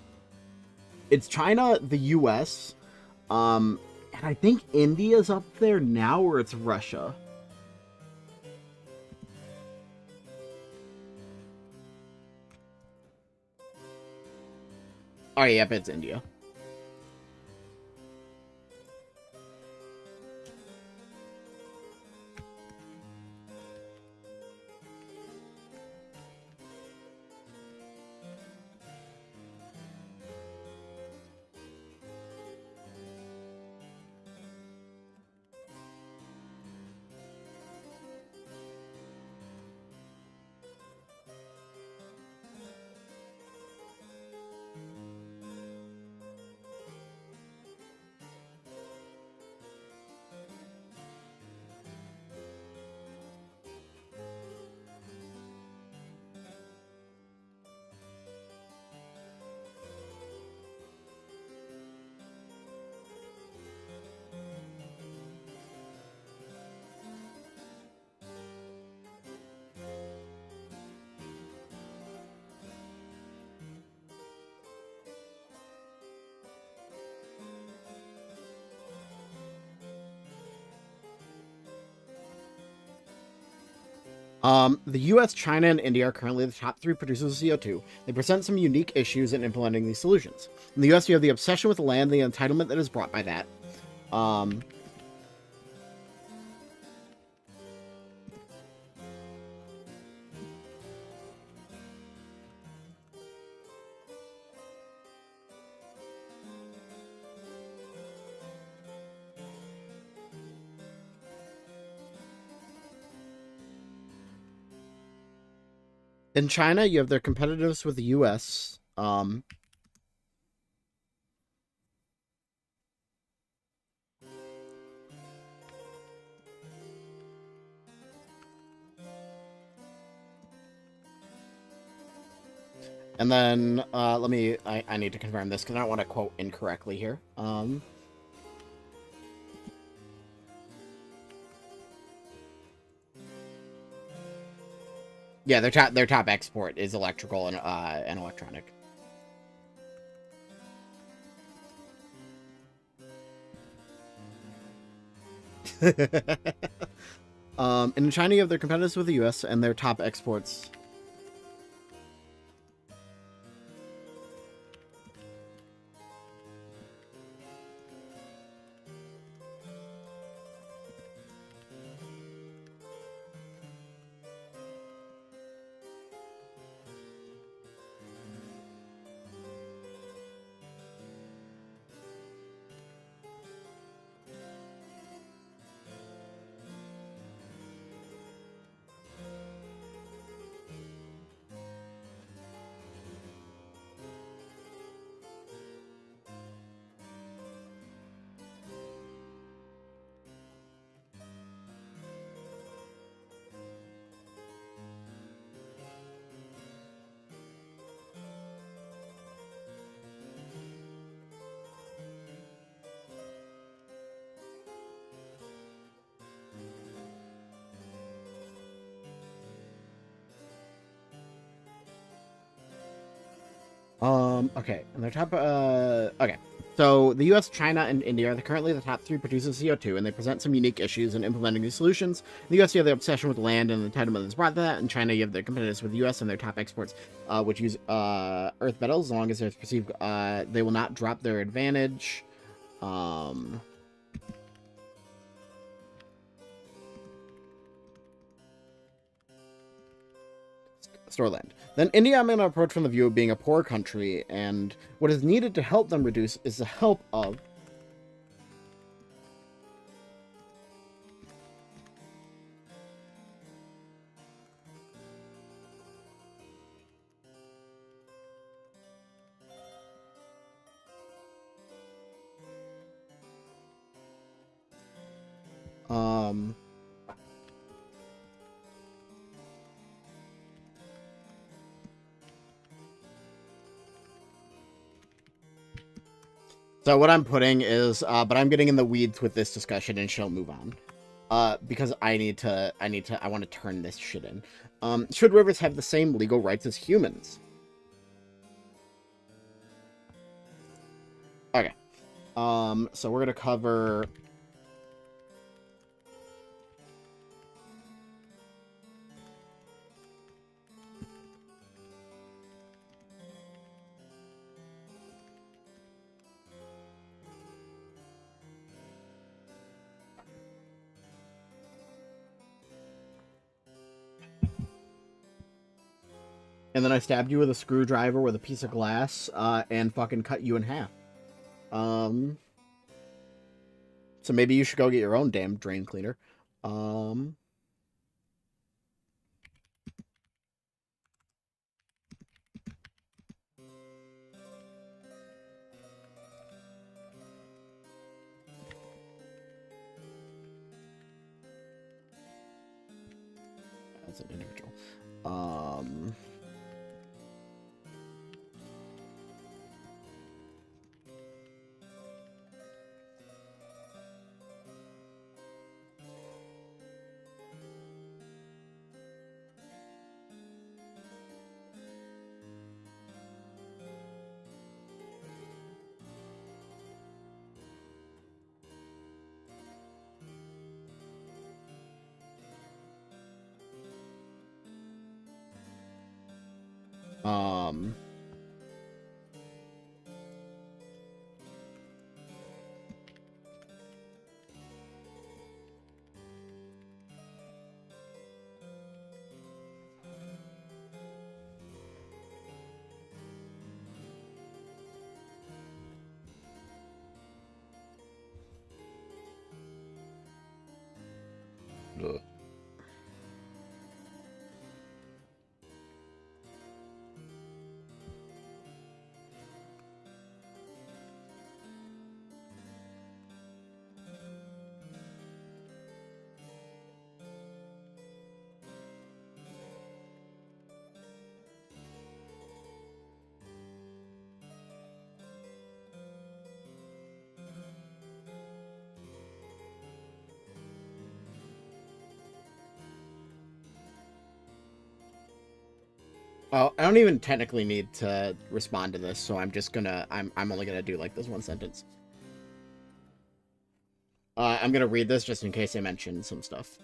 It's China, the U.S., and I think India's up there now, or it's Russia. Oh, yep, it's India. The US, China, and India are currently the top three producers of CO2. They present some unique issues in implementing these solutions. In the US, you have the obsession with the land, the entitlement that is brought by that. Um, in China, you have their competitiveness with the US. And then I need to confirm this because I don't want to quote incorrectly here. Yeah, their top export is electrical and electronic. And in China, you have their competitors with the US and their top exports. Okay, and their top, okay. So the US, China, and India are currently the top three producers of CO2, and they present some unique issues in implementing these solutions. In the US, you have the obsession with land and the entitlement that's brought to that. In China, you have the competitors with the US and their top exports, which use earth metals as long as they're perceived, they will not drop their advantage. Store land. Then India, I'm going to approach from the view of being a poor country, and what is needed to help them reduce is the help of um so what I'm putting is but I'm getting in the weeds with this discussion and she'll move on. Because I want to turn this shit in. Should rivers have the same legal rights as humans? Okay. So we're gonna cover and then I stabbed you with a screwdriver with a piece of glass, and fucking cut you in half. So maybe you should go get your own damn drain cleaner. Um, as an individual. Um, Ugh. Oh, I don't even technically need to respond to this, so I'm just gonna I'm only gonna do like this one sentence. I'm gonna read this just in case I mention some stuff.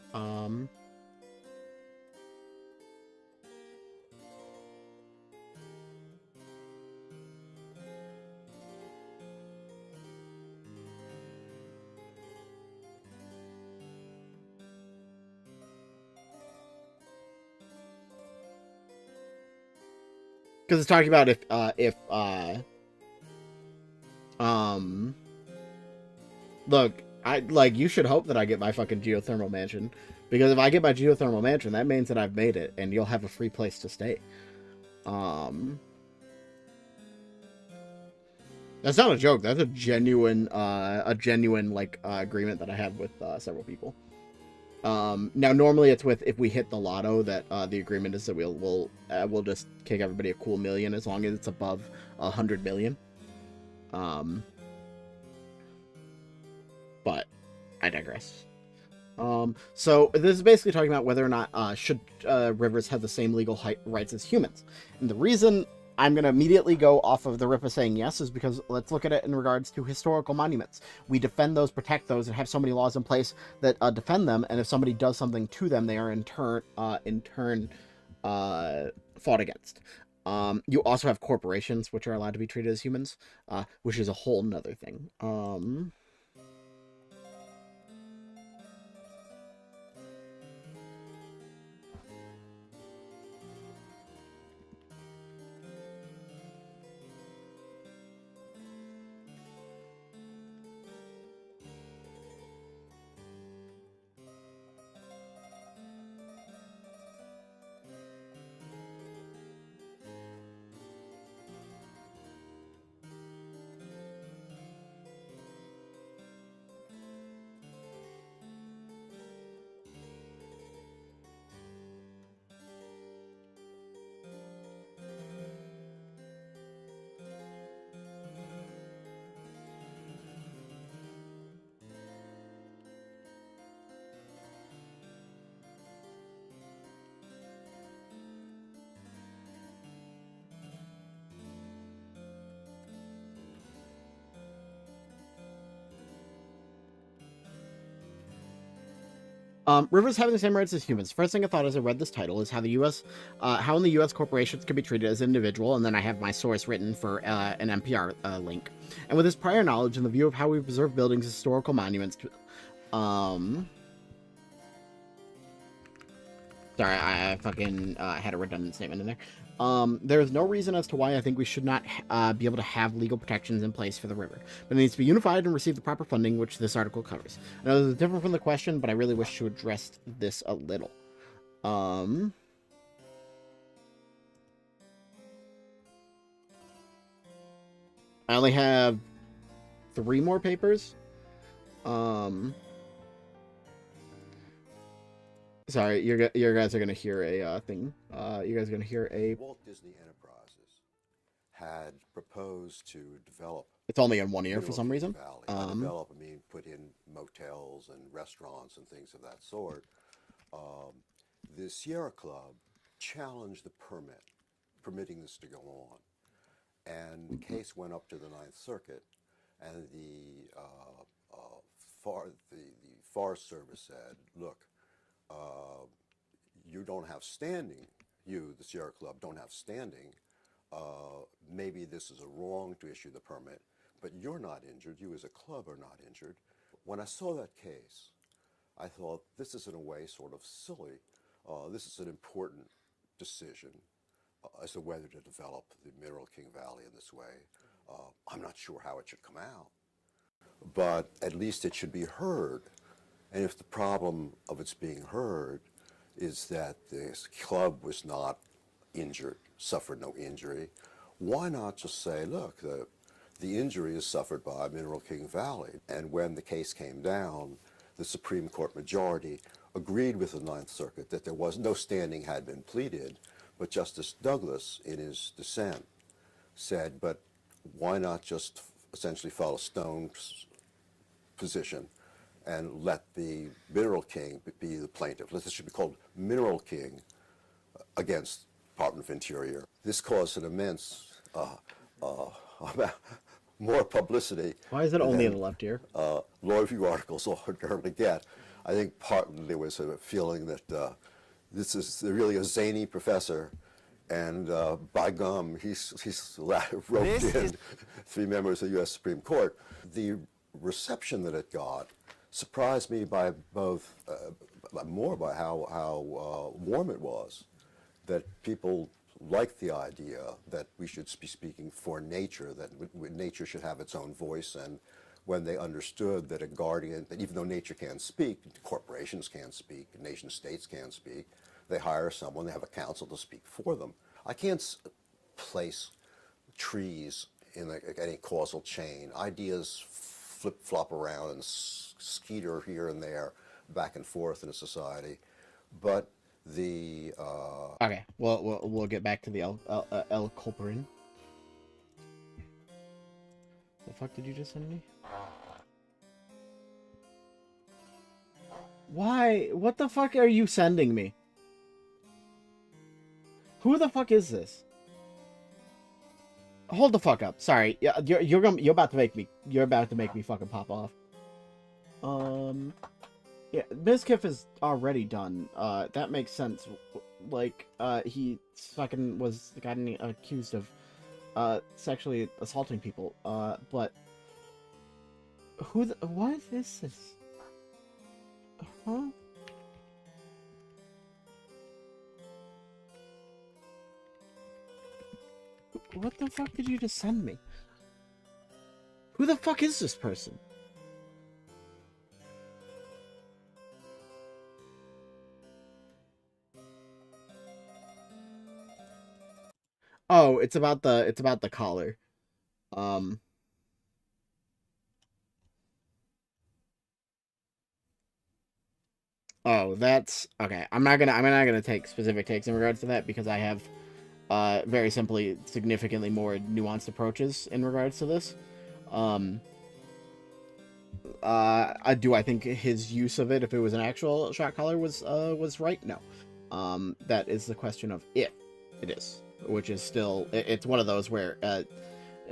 Because it's talking about um look, I like you should hope that I get my fucking geothermal mansion, because if I get my geothermal mansion, that means that I've made it, and you'll have a free place to stay. Um, that's not a joke. That's a genuine like agreement that I have with several people. Now normally it's with if we hit the lotto that the agreement is that we'll just kick everybody a cool million as long as it's above 100 million. Um, but I digress. So this is basically talking about whether or not should rivers have the same legal rights as humans. And the reason I'm going to immediately go off of the Ripa saying yes is because let's look at it in regards to historical monuments. We defend those, protect those, and have so many laws in place that defend them. And if somebody does something to them, they are in turn fought against. You also have corporations, which are allowed to be treated as humans, which is a whole nother thing. Rivers having the same rights as humans. First thing I thought as I read this title is how how in the U.S. corporations can be treated as individual, and then I have my source written for an NPR link. And with this prior knowledge and the view of how we preserve buildings, historical monuments, um, sorry, I fucking had a redundant statement in there. There is no reason as to why I think we should not be able to have legal protections in place for the river, but it needs to be unified and receive the proper funding, which this article covers. I know this is different from the question, but I really wish to address this a little. Um, I only have 3 more papers. Um, sorry, your guys are gonna hear a thing. You guys are gonna hear a.
Walt Disney Enterprises had proposed to develop
It's only in one
the
ear for
middle of
some
the Union
reason.
Valley. By develop, I mean put in motels and restaurants and things of that sort. Um, the Sierra Club challenged the permitting this to go on. And the case went up to the Ninth Circuit, and the Forest Service said, look, you don't have standing, you, the Sierra Club, don't have standing maybe this is a wrong to issue the permit, but you're not injured. You as a club are not injured. When I saw that case, I thought this is in a way sort of silly. This is an important decision as to whether to develop the Mineral King Valley in this way. I'm not sure how it should come out, but at least it should be heard. And if the problem of its being heard is that this club was not injured, suffered no injury, why not just say, look, the injury is suffered by Mineral King Valley? And when the case came down, the Supreme Court majority agreed with the Ninth Circuit that there was no standing had been pleaded, but Justice Douglas, in his dissent, said, but why not just essentially follow Stone's position and let the Mineral King be the plaintiff? This should be called Mineral King against Department of Interior. This caused an immense more publicity.
Why is it only in the left ear?
Law review articles ordinarily get. I think partly there was a feeling that this is really a zany professor, and by gum, he's roped in 3 members of the U.S. Supreme Court. The reception that it got surprised me by both, more by how warm it was, that people liked the idea that we should be speaking for nature, that nature should have its own voice, and when they understood that a guardian, that even though nature can't speak, corporations can't speak, nation states can't speak, they hire someone, they have a council to speak for them. I can't place trees in any causal chain. Ideas flip-flop around and skeeter here and there, back and forth in a society, but the
Okay, we'll get back to the El Culperin. The fuck did you just send me? Why? What the fuck are you sending me? Who the fuck is this? Hold the fuck up. Sorry, you're about to make me fucking pop off. Yeah, Mizkif is already done. That makes sense. Like, he fucking was gotten accused of sexually assaulting people. But what is this? Huh? What the fuck did you just send me? Who the fuck is this person? Oh, it's about the collar. Um Oh, that's okay. I'm not gonna take specific takes in regards to that because I have very simply significantly more nuanced approaches in regards to this. Um I think his use of it, if it was an actual shot collar, was right? No. That is the question of if it is, which is still, it's one of those where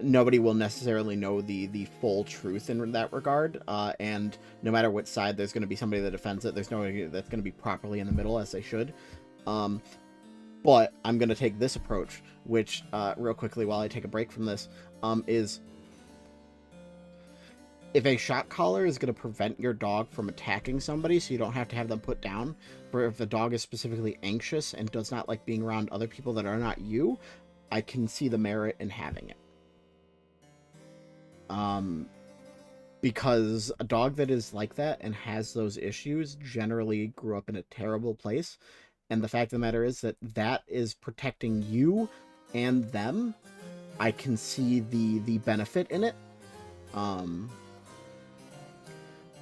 nobody will necessarily know the full truth in that regard, and no matter what side, there's going to be somebody that defends it. There's nobody that's going to be properly in the middle, as they should. But I'm going to take this approach, which, real quickly, while I take a break from this, is if a shot collar is going to prevent your dog from attacking somebody so you don't have to have them put down, or if the dog is specifically anxious and does not like being around other people that are not you, I can see the merit in having it. Because a dog that is like that and has those issues generally grew up in a terrible place, and the fact of the matter is that is protecting you and them. I can see the benefit in it.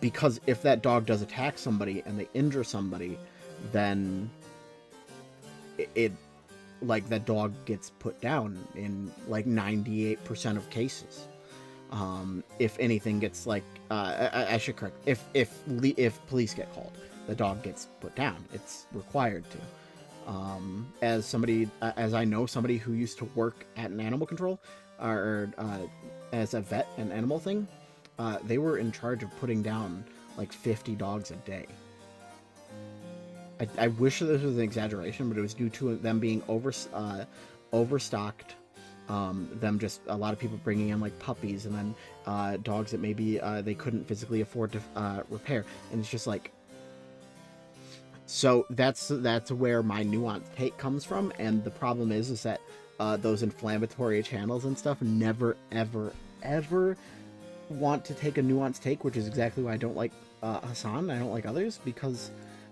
Because if that dog does attack somebody and they injure somebody, then it like that dog gets put down in like 98% of cases. If anything gets like, I should correct, if police get called, the dog gets put down. It's required to. As I know somebody who used to work at an animal control, or as a vet, an animal thing, they were in charge of putting down like 50 dogs a day. I wish this was an exaggeration, but it was due to them being overstocked Them just a lot of people bringing in like puppies and then dogs that maybe they couldn't physically afford to repair, and it's just like, so that's where my nuanced take comes from. And the problem is that those inflammatory channels and stuff never ever want to take a nuanced take, which is exactly why I don't like Hassan. I don't like others, because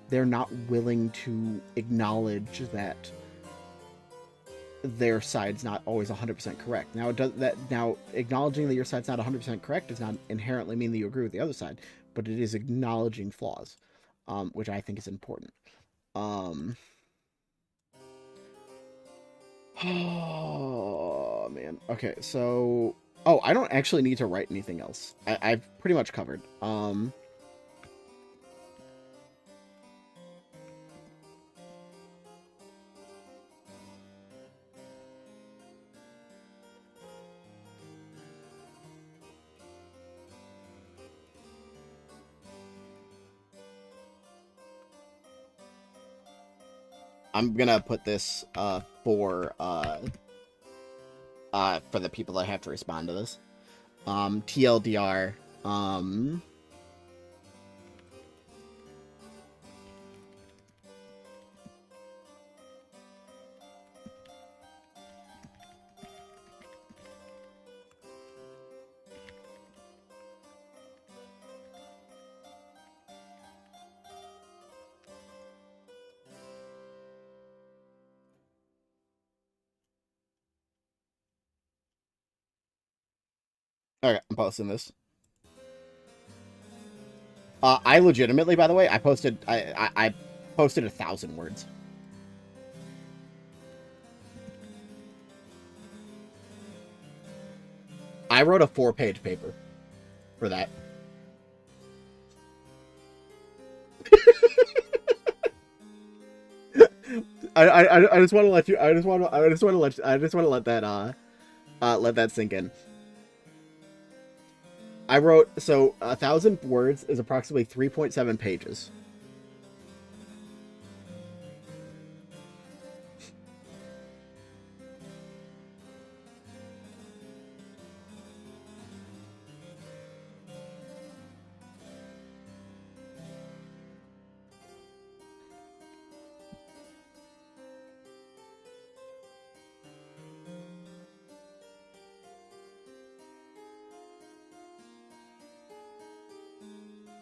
they're not willing to acknowledge that their side's not always 100% correct. Now, now acknowledging that your side's not 100% correct does not inherently mean that you agree with the other side, but it is acknowledging flaws, which I think is important. Um, oh man. Okay, so I don't actually need to write anything else. I've pretty much covered. I'm gonna put this for the people that have to respond to this. TLDR. Okay, I'm posting this. I legitimately, by the way, I posted 1,000 words. I wrote a 4-page paper for that. I just want to let you. I just want to let that sink in. I wrote, so 1,000 words is approximately 3.7 pages.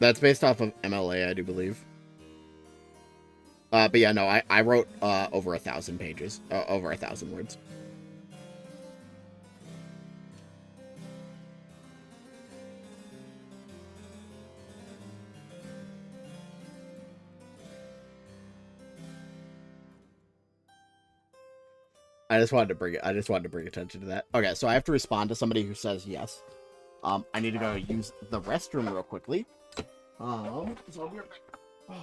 That's based off of MLA, I do believe. But yeah, no, I wrote over 1,000 pages, over 1,000 words. I just wanted to bring it. I just wanted to bring attention to that. Okay, so I have to respond to somebody who says yes. I need to go use the restroom real quickly. So I'll be right back.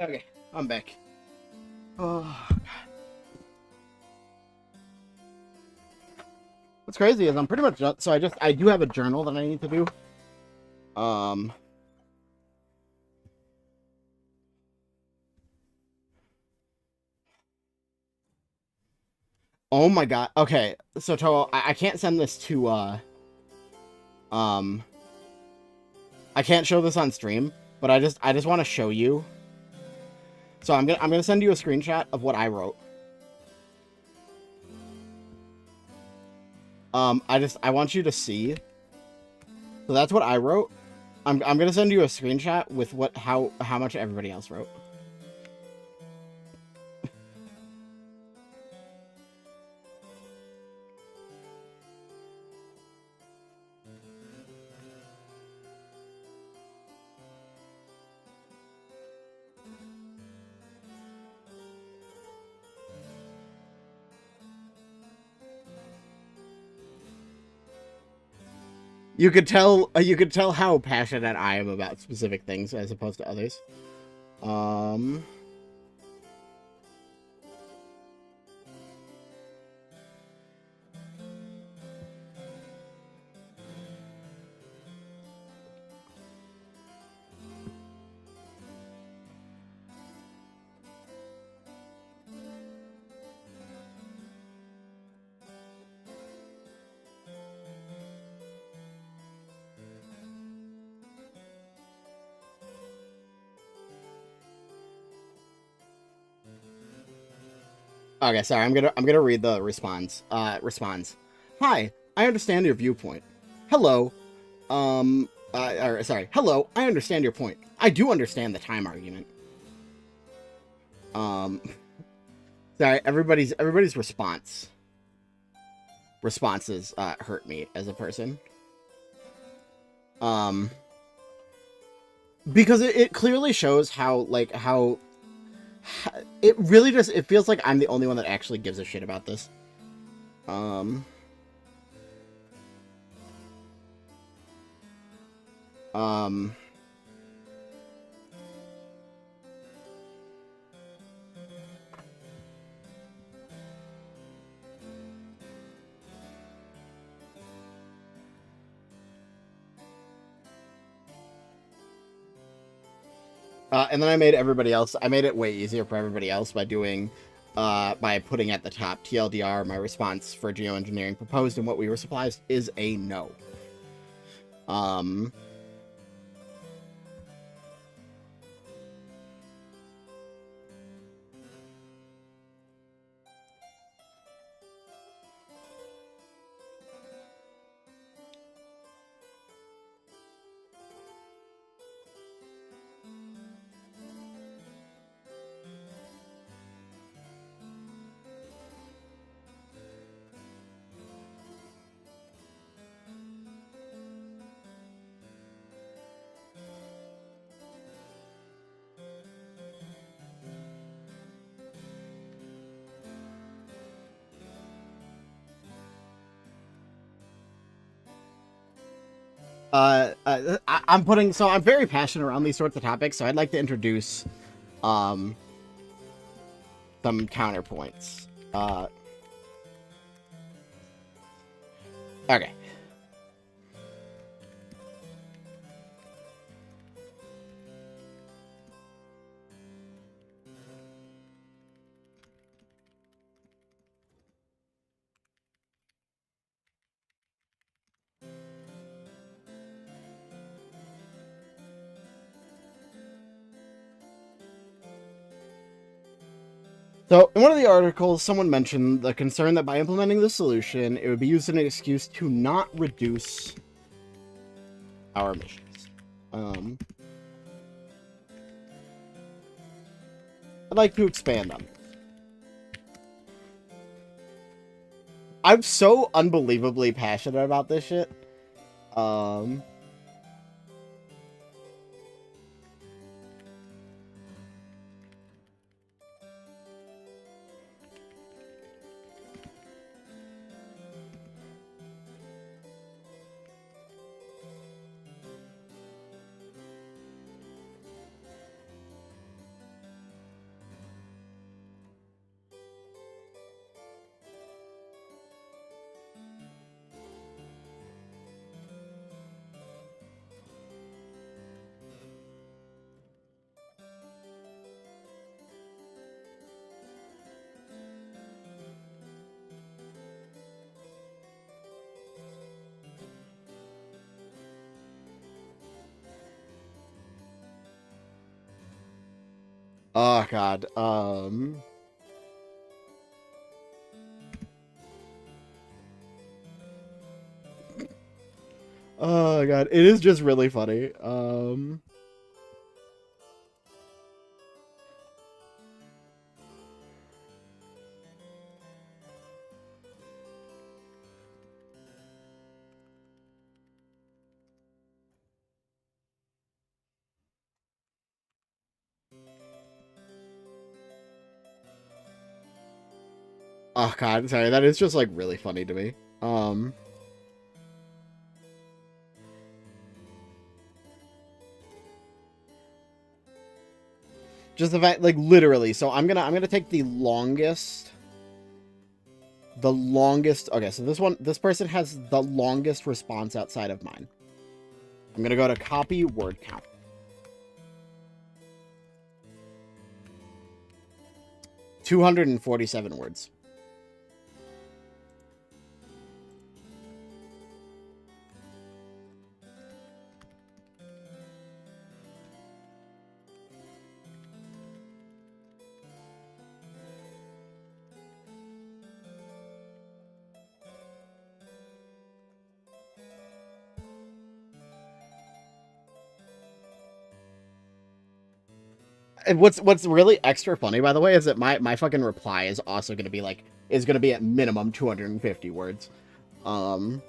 Okay, I'm back. Oh, what's crazy is I'm pretty much done. So I do have a journal that I need to do. Um. Oh my god. Okay, so Toho, I can't send this to um I can't show this on stream, but I just want to show you. So I'm gonna send you a screenshot of what I wrote. I want you to see. So that's what I wrote. I'm gonna send you a screenshot with how much everybody else wrote. You could tell how passionate I am about specific things as opposed to others. Um Okay, sorry. I'm gonna read the response. Responds. Hi, I understand your viewpoint. Hello. Sorry. Hello. I understand your point. I do understand the time argument. Um. Sorry. Everybody's responses hurt me as a person. Um. Because it clearly shows how it really just it feels like I'm the only one that actually gives a shit about this. Um. Um. And then I made it way easier for everybody else by doing, by putting at the top TLDR, my response for geoengineering proposed and what we were supplied is a no. Um, I'm very passionate around these sorts of topics, so I'd like to introduce, um, some counterpoints. Okay. So, in one of the articles, someone mentioned the concern that by implementing the solution, it would be used as an excuse to not reduce our emissions. I'd like to expand on this. I'm so unbelievably passionate about this shit. Um, Oh god. Oh god, it is just really funny. Oh god, sorry, that is just like really funny to me. Um just the fact, like, literally, so I'm gonna take the longest. Okay, so this person has the longest response outside of mine. I'm gonna go to copy word count. 247 words. And what's really extra funny, by the way, is that my fucking reply is also gonna be like is gonna be at minimum 250 words. Um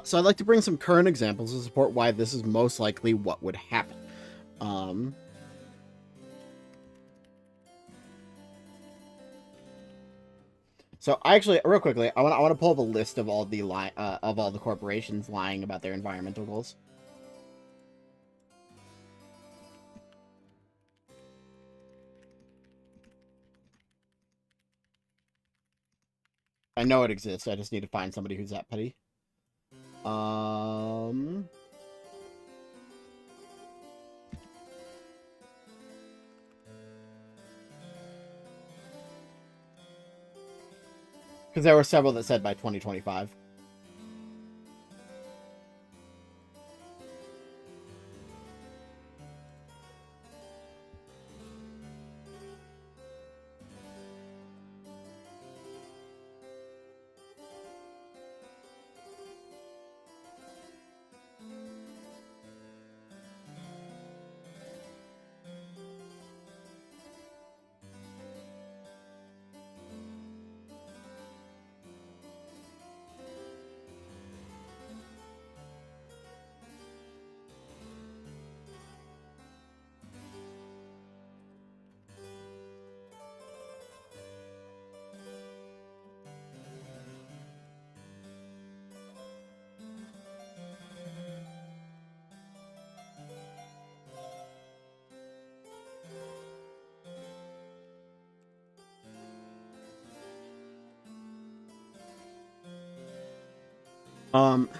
so I'd like to bring some current examples to support why this is most likely what would happen. Um, so I actually, real quickly, I want to pull up a list of all the corporations lying about their environmental goals. I know it exists. I just need to find somebody who's that petty. Um, because there were several that said by 2025.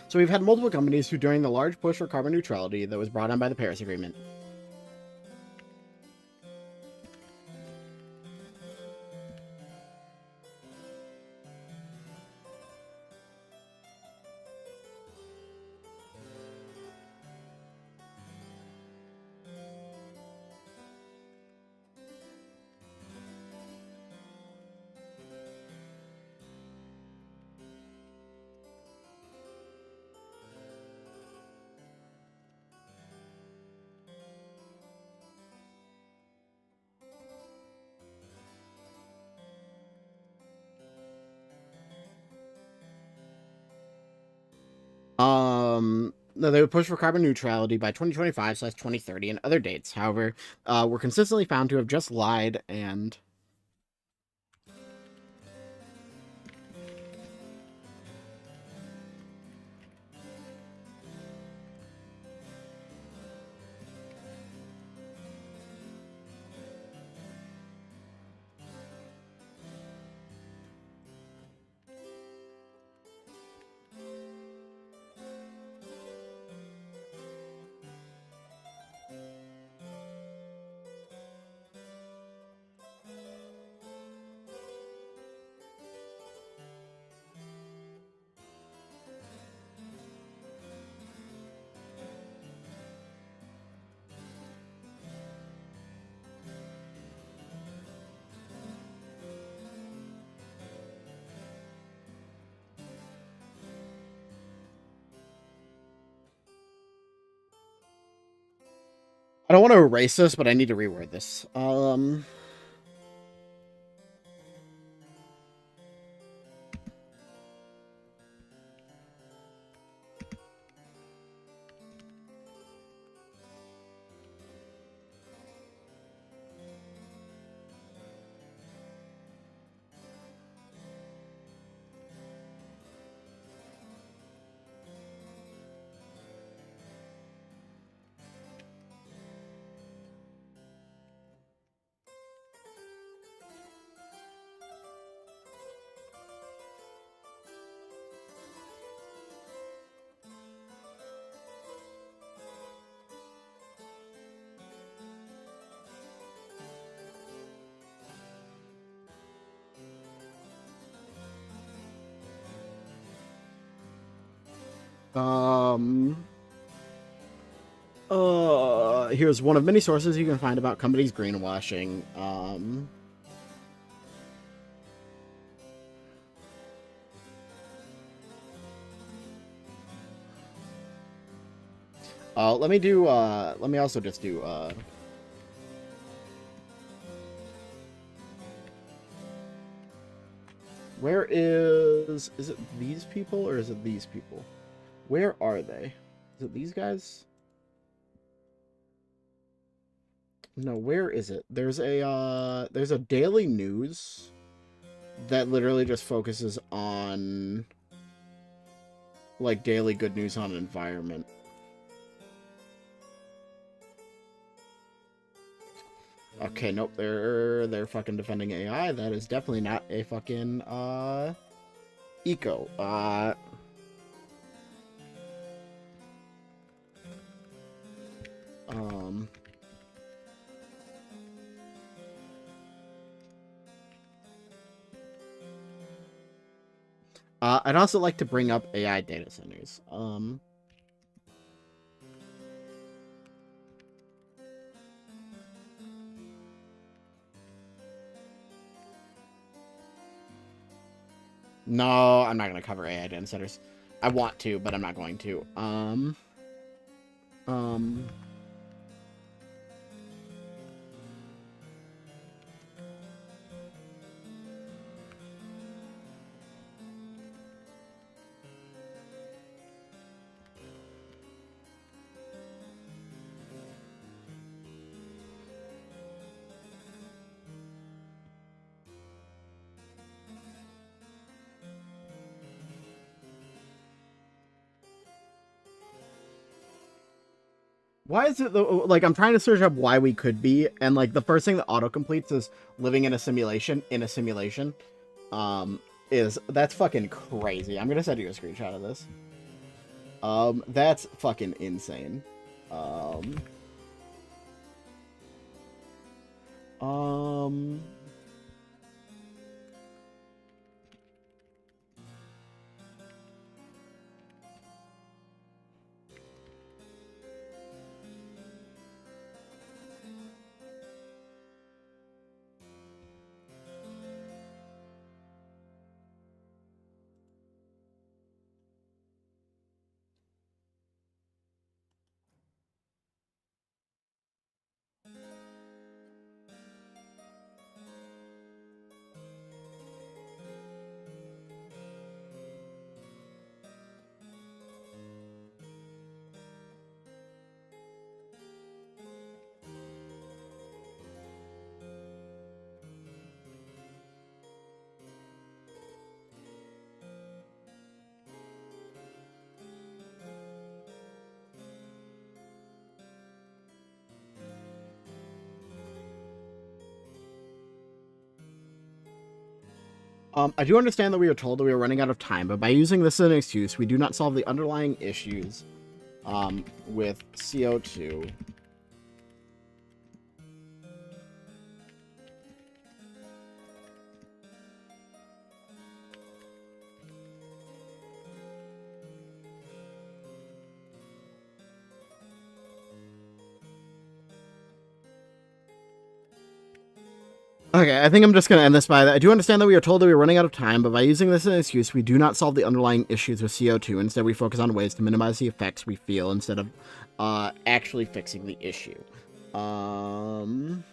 So we've had multiple companies who, during the large push for carbon neutrality that was brought on by the Paris Agreement, no, they would push for carbon neutrality by 2025/2030 and other dates. However, were consistently found to have just lied and I don't want to erase this, but I need to reword this. Here's one of many sources you can find about companies greenwashing. Let me also just do, where is it these people or is it these people? Where are they? Is it these guys? No, where is it? There's a daily news that literally just focuses on like daily good news on environment. Okay, nope, they're fucking defending AI. That is definitely not a fucking eco. Um I'd also like to bring up AI data centers. No, I'm not going to cover AI data centers. I want to, but I'm not going to. Um, Why is it though? Like, I'm trying to search up why we could be, and like the first thing that auto completes is living in a simulation. That's fucking crazy. I'm gonna send you a screenshot of this. That's fucking insane. Um, um, I do understand that we are told that we are running out of time, but by using this as an excuse, we do not solve the underlying issues, with CO2. Okay, I think I'm just going to end this by that. I do understand that we are told that we are running out of time, but by using this as an excuse, we do not solve the underlying issues with CO2. Instead, we focus on ways to minimize the effects we feel instead of actually fixing the issue. Um...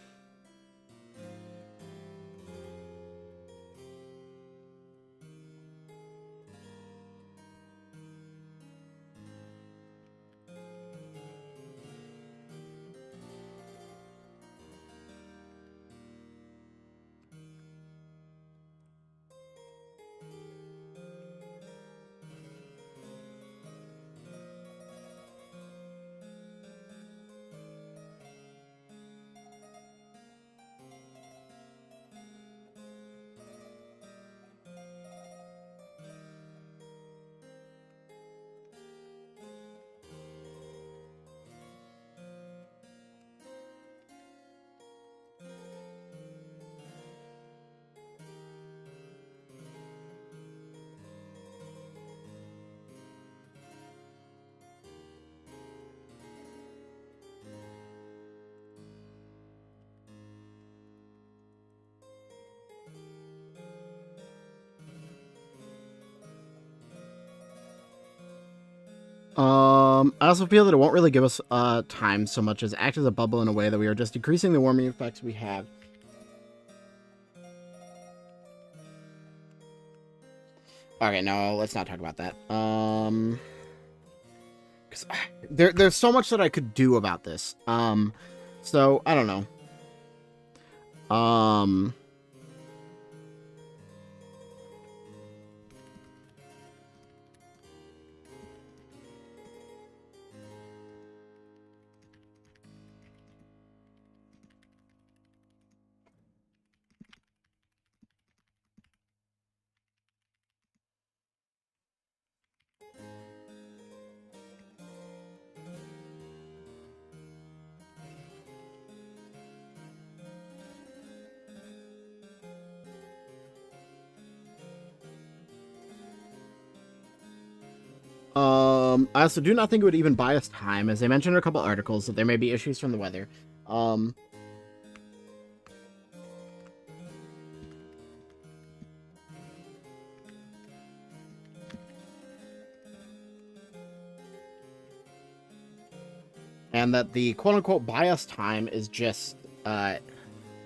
I also feel that it won't really give us time so much as act as a bubble in a way that we are just decreasing the warming effects we have. Okay, no, let's not talk about that. Cause there's so much that I could do about this. So I don't know. Um, I also do not think it would even buy us time, as they mentioned in a couple articles that there may be issues from the weather. Um, and that the quote-unquote buy us time is just, because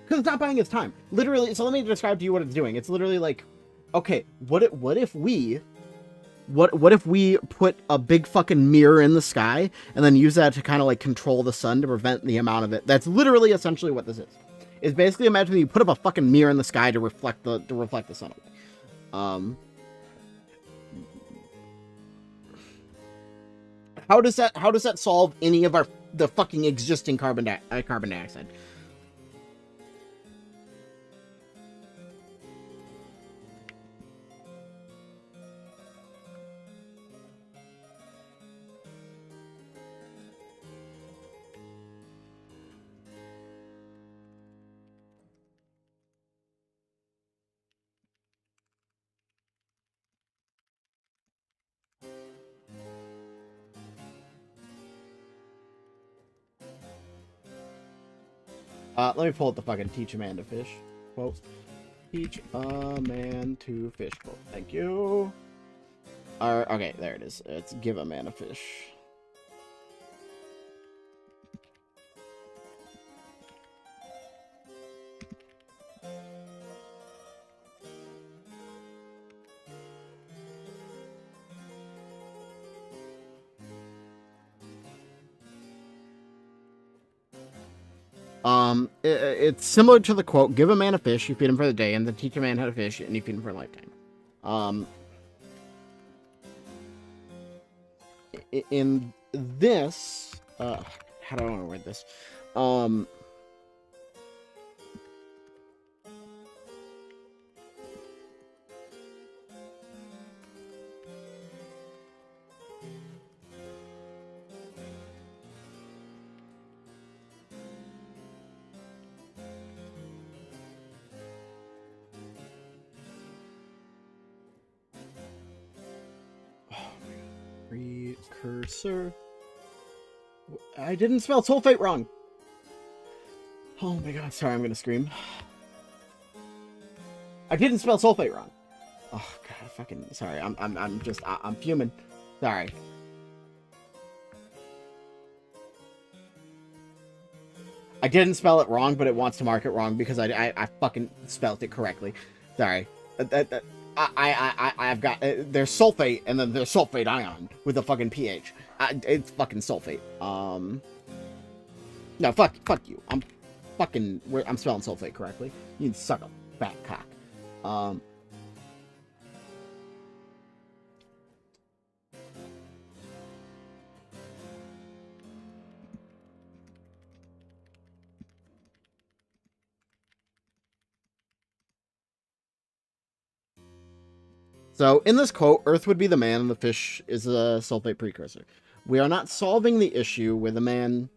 it's not buying us time. Literally, so let me describe to you what it's doing. It's literally like, okay, what if we put a big fucking mirror in the sky and then use that to kind of like control the sun to prevent the amount of it? That's literally essentially what this is. It's basically imagine you put up a fucking mirror in the sky to reflect the sun. How does that solve any of the fucking existing carbon dioxide? Let me pull up the fucking teach a man to fish quote. Teach a man to fish quote. Thank you. Okay, there it is. It's give a man a fish. It's similar to the quote, give a man a fish, you feed him for the day, and then teach a man how to fish, and you feed him for a lifetime. In this, how do I want to word this? Precursor. I didn't spell sulfate wrong. Oh my god, sorry, I'm gonna scream. I didn't spell sulfate wrong. Oh god, fucking sorry. I'm fuming. Sorry. I didn't spell it wrong, but it wants to mark it wrong because I fucking spelled it correctly. Sorry. I've got there's sulfate and then there's sulfate ion with a fucking pH. It's fucking sulfate. No, fuck you. I'm spelling sulfate correctly. You can suck a fat cock. So, in this quote, Earth would be the man and the fish is a sulfate precursor. We are not solving the issue where the man...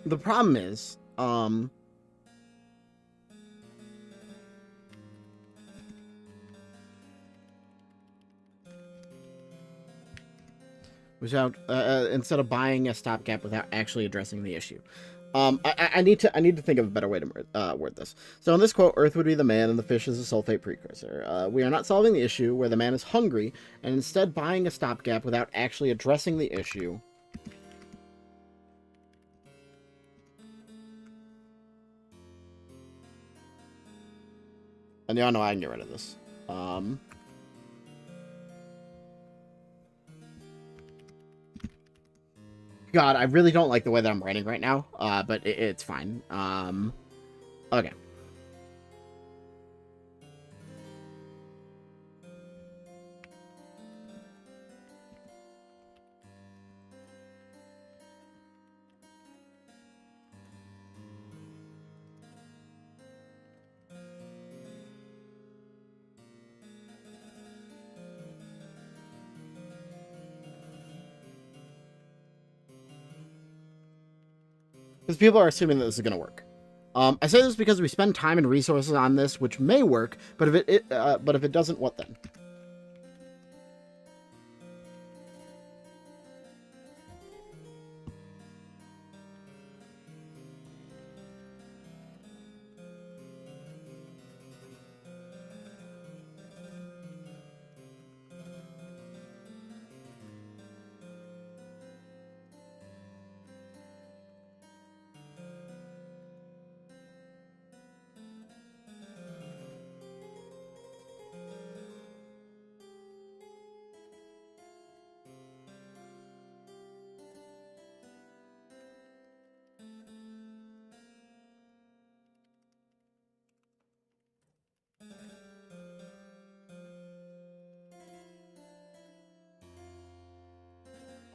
The problem is, without instead of buying a stopgap without actually addressing the issue. I need to think of a better way to word this. So in this quote, Earth would be the man and the fish is a sulfate precursor. We are not solving the issue where the man is hungry and instead buying a stopgap without actually addressing the issue. And y'all know I can get rid of this. God, I really don't like the way that I'm writing right now, but it's fine. Okay. Because people are assuming that this is going to work. I say this because we spend time and resources on this, which may work, but if it doesn't, what then?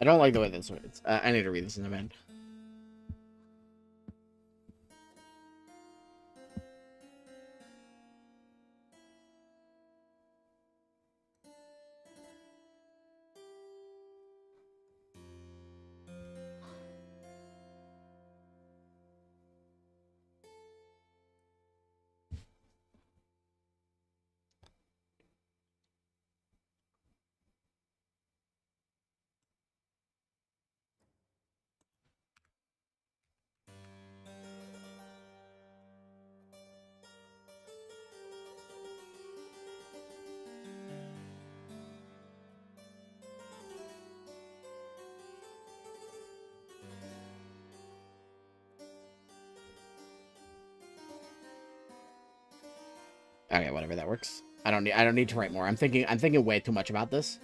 I don't like the way this works. I need to read this in a minute. Okay, whatever, that works. I don't need to write more. I'm thinking way too much about this,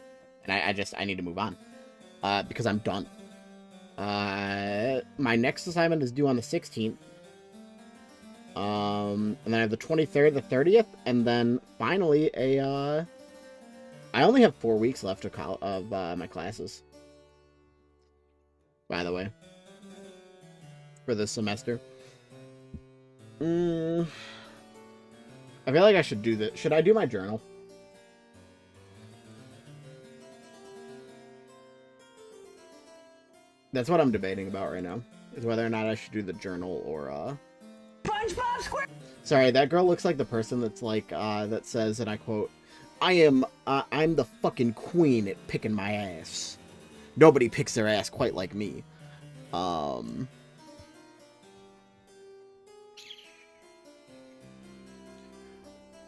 and I need to move on, because I'm done. My next assignment is due on the 16th. And then I have the 23rd, the 30th, and then finally I only have 4 weeks left of my classes. By the way, for this semester. I feel like I should do this. Should I do my journal? That's what I'm debating about right now. Is whether or not I should do the journal or SpongeBob Square. Sorry, that girl looks like the person that's like that says, and I quote, I'm the fucking queen at picking my ass. Nobody picks their ass quite like me.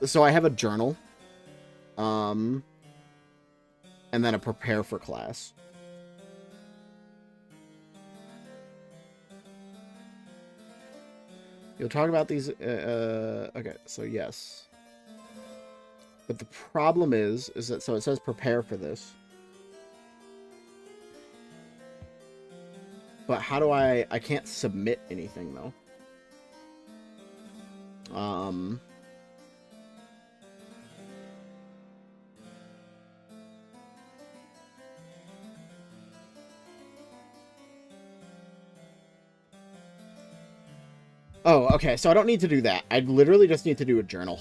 So I have a journal, um, and then a prepare for class. You'll talk about these. Okay, so yes. But the problem is that so it says prepare for this. But how do I can't submit anything though. Oh, okay. So I don't need to do that. I literally just need to do a journal.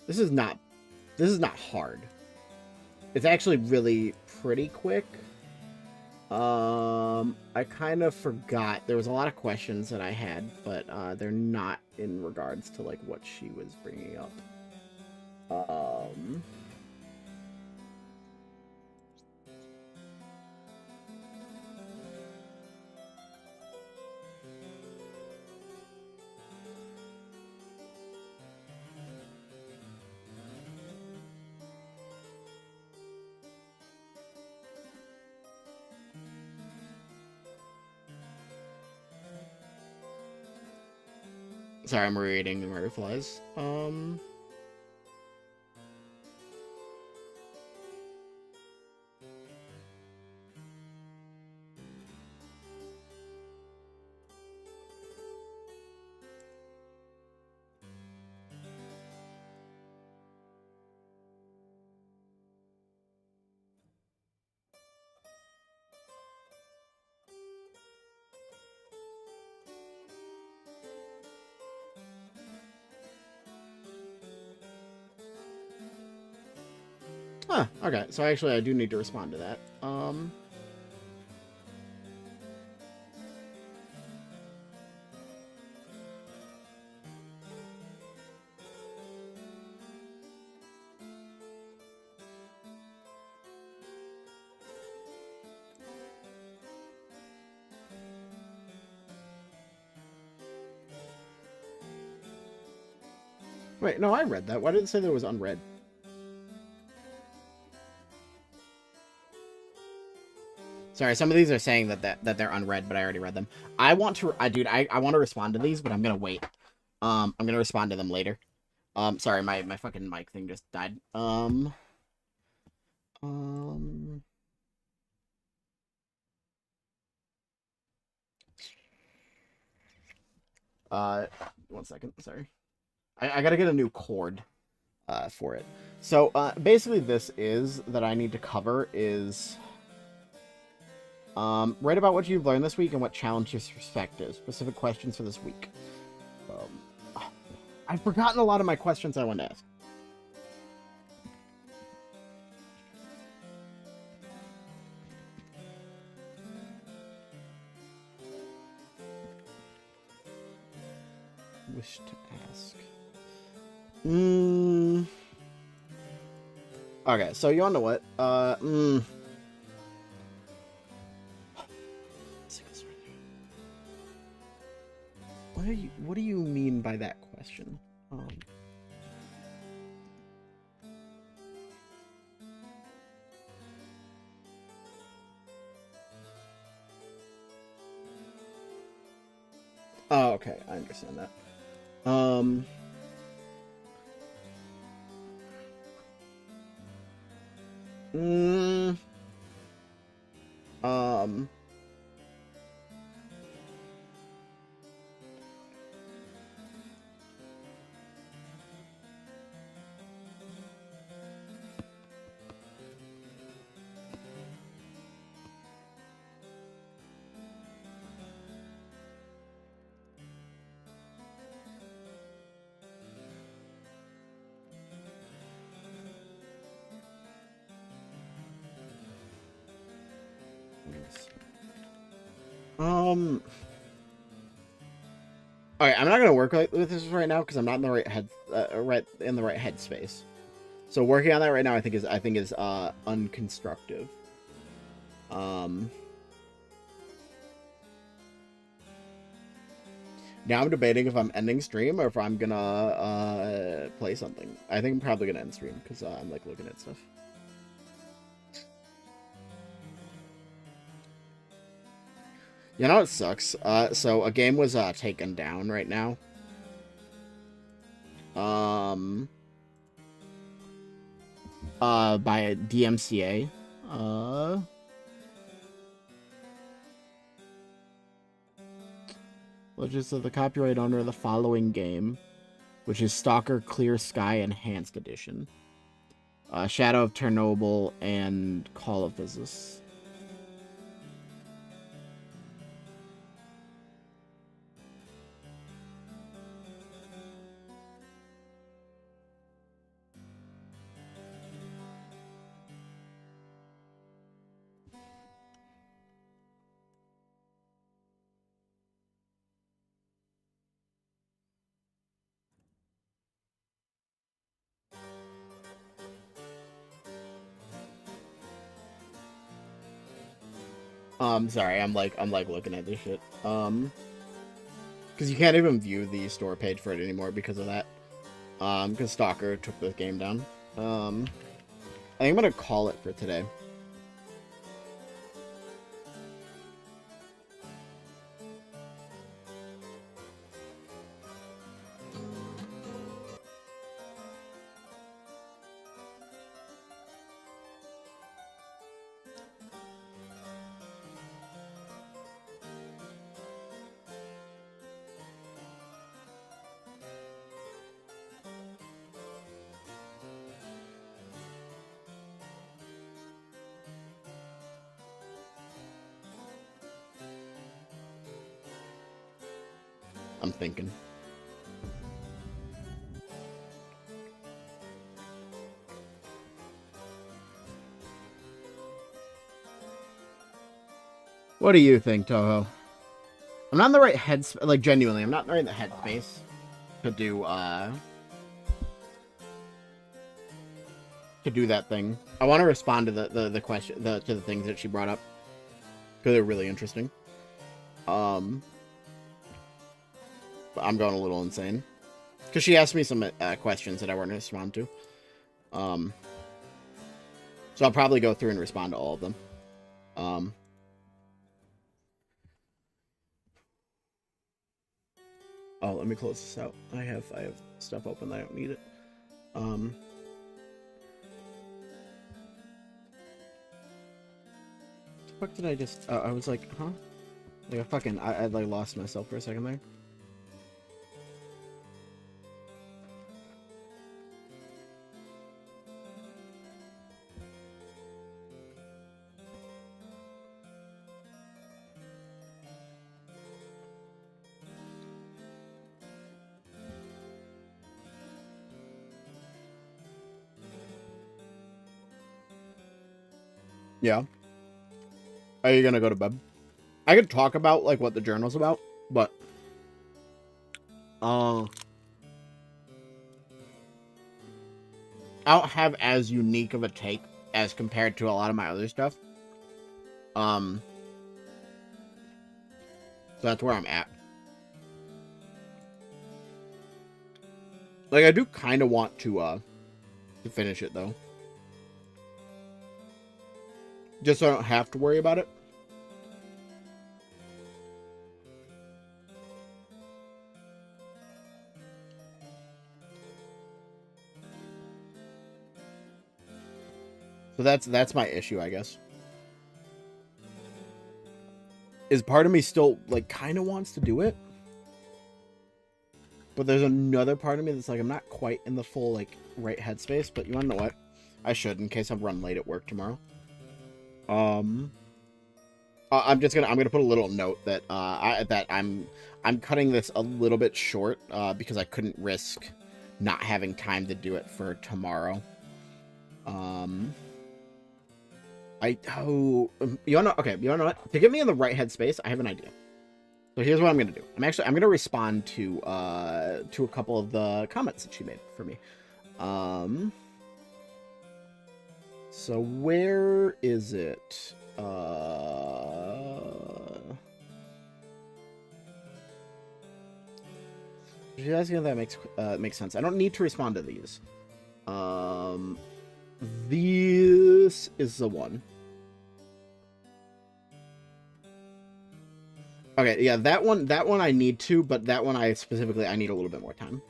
This is not hard. It's actually really pretty quick. I kind of forgot. There was a lot of questions that I had, but they're not in regards to like what she was bringing up. Sorry, I'm reading the butterflies. Huh, okay. So actually I do need to respond to that. Wait, no, I read that. Why did it say that it was unread? Sorry, some of these are saying that they're unread, but I already read them. I want to, dude, I want to respond to these, but I'm gonna wait. I'm gonna respond to them later. Sorry, my fucking mic thing just died. Um, 1 second. Sorry, I gotta get a new cord, for it. So, basically, this is that I need to cover is. Write about what you've learned this week and what challenged your perspective. Specific questions for this week. I've forgotten a lot of my questions I wanted to ask. Wish to ask. Okay, so you wanna know what? What do you mean by that question? Oh, okay, I understand that. Mm, um, Okay, I'm not gonna work with this right now because I'm not in the right headspace. So working on that right now, I think is unconstructive. Now I'm debating if I'm ending stream or if I'm gonna play something. I think I'm probably gonna end stream because I'm like looking at stuff. You know what sucks? So a game was taken down right now. Um by DMCA. Which is the copyright owner of the following game, which is Stalker Clear Sky Enhanced Edition. Shadow of Chernobyl and Call of Business. Sorry, I'm like looking at this shit. Because you can't even view the store page for it anymore because of that. Because Stalker took the game down. I think I'm gonna call it for today. I'm thinking. What do you think, Toho? I'm not in the right headspace. Like, genuinely, I'm not in the right headspace to do that thing. I want to respond to the question, to the things that she brought up because they're really interesting. But I'm going a little insane because she asked me some questions that I want to respond to. So I'll probably go through and respond to all of them. Oh, let me close this out. I have stuff open. I don't need it. What the fuck did I just? I was like, huh? Like I like lost myself for a second there. Yeah. Are you gonna go to bed? I could talk about like what the journal's about, but I don't have as unique of a take as compared to a lot of my other stuff. So that's where I'm at. Like I do kind of want to finish it though. Just so I don't have to worry about it. So that's my issue, I guess. Is part of me still like kind of wants to do it, but there's another part of me that's like I'm not quite in the full like right headspace. But you want to know what? I should in case I run late at work tomorrow. I'm gonna put a little note that I'm cutting this a little bit short because I couldn't risk not having time to do it for tomorrow. You wanna what? To get me in the right headspace, I have an idea. So here's what I'm gonna do. I'm gonna respond to a couple of the comments that she made for me. So where is it? She's asking if that makes sense. I don't need to respond to these. This is the one. Okay, yeah, that one I need to, but that one I need a little bit more time.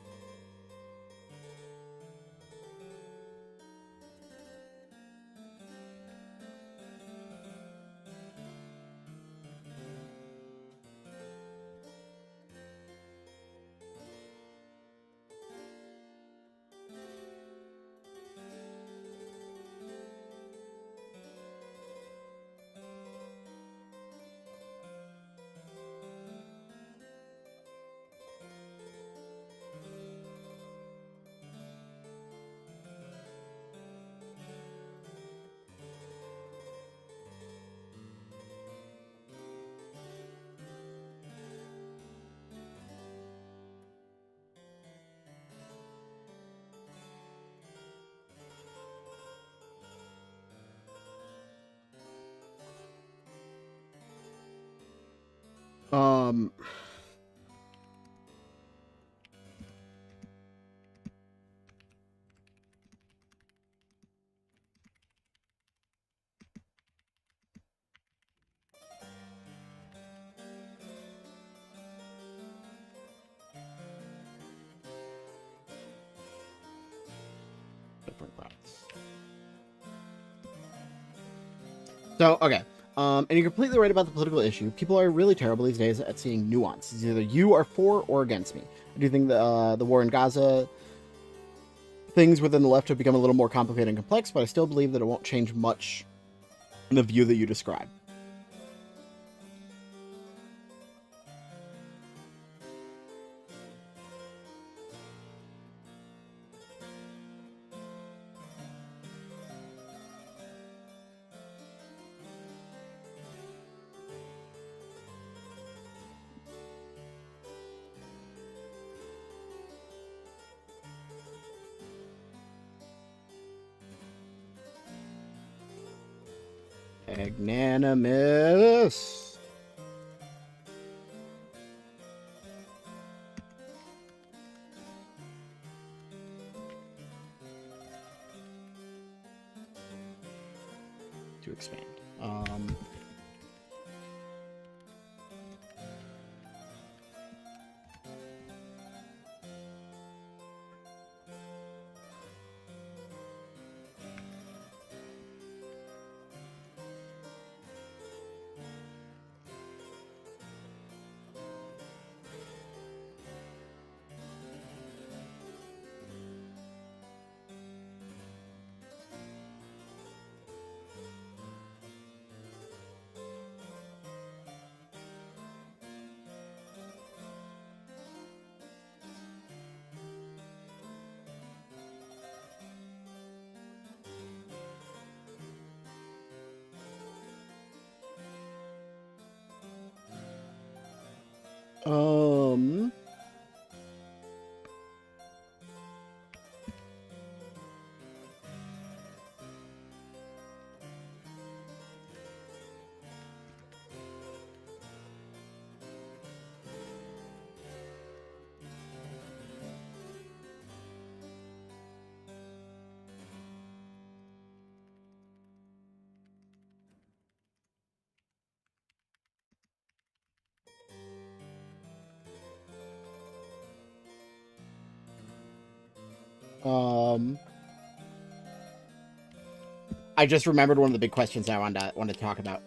Um, different clouds. So, okay. And you're completely right about the political issue. People are really terrible these days at seeing nuance. It's either you are for or against me. I do think the war in Gaza, things within the left have become a little more complicated and complex, but I still believe that it won't change much in the view that you describe. Magnanimous. To expand. Um, um, I just remembered one of the big questions I wanted to talk about.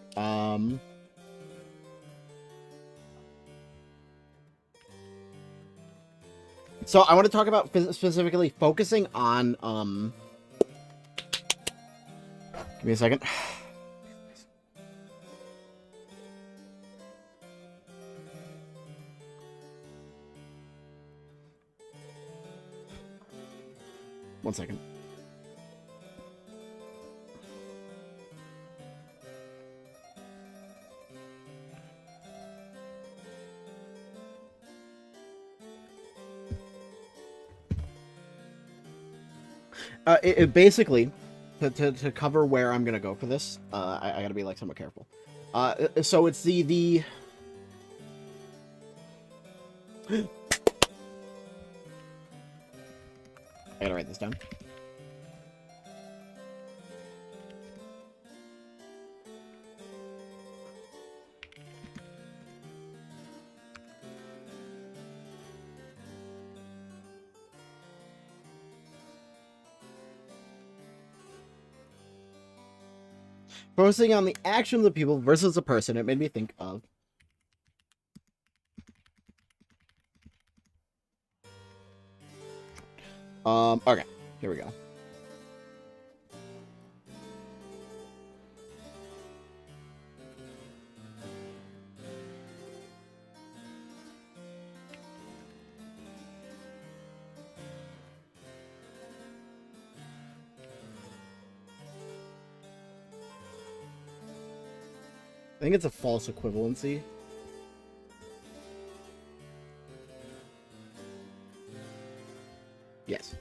So I want to talk about specifically focusing on, give me a second. One second. It basically, to cover where I'm gonna go for this, I gotta be like somewhat careful. So it's the I gotta write this down. Focusing on the action of the people versus the person, it made me think of okay, here we go. I think it's a false equivalency. Yes.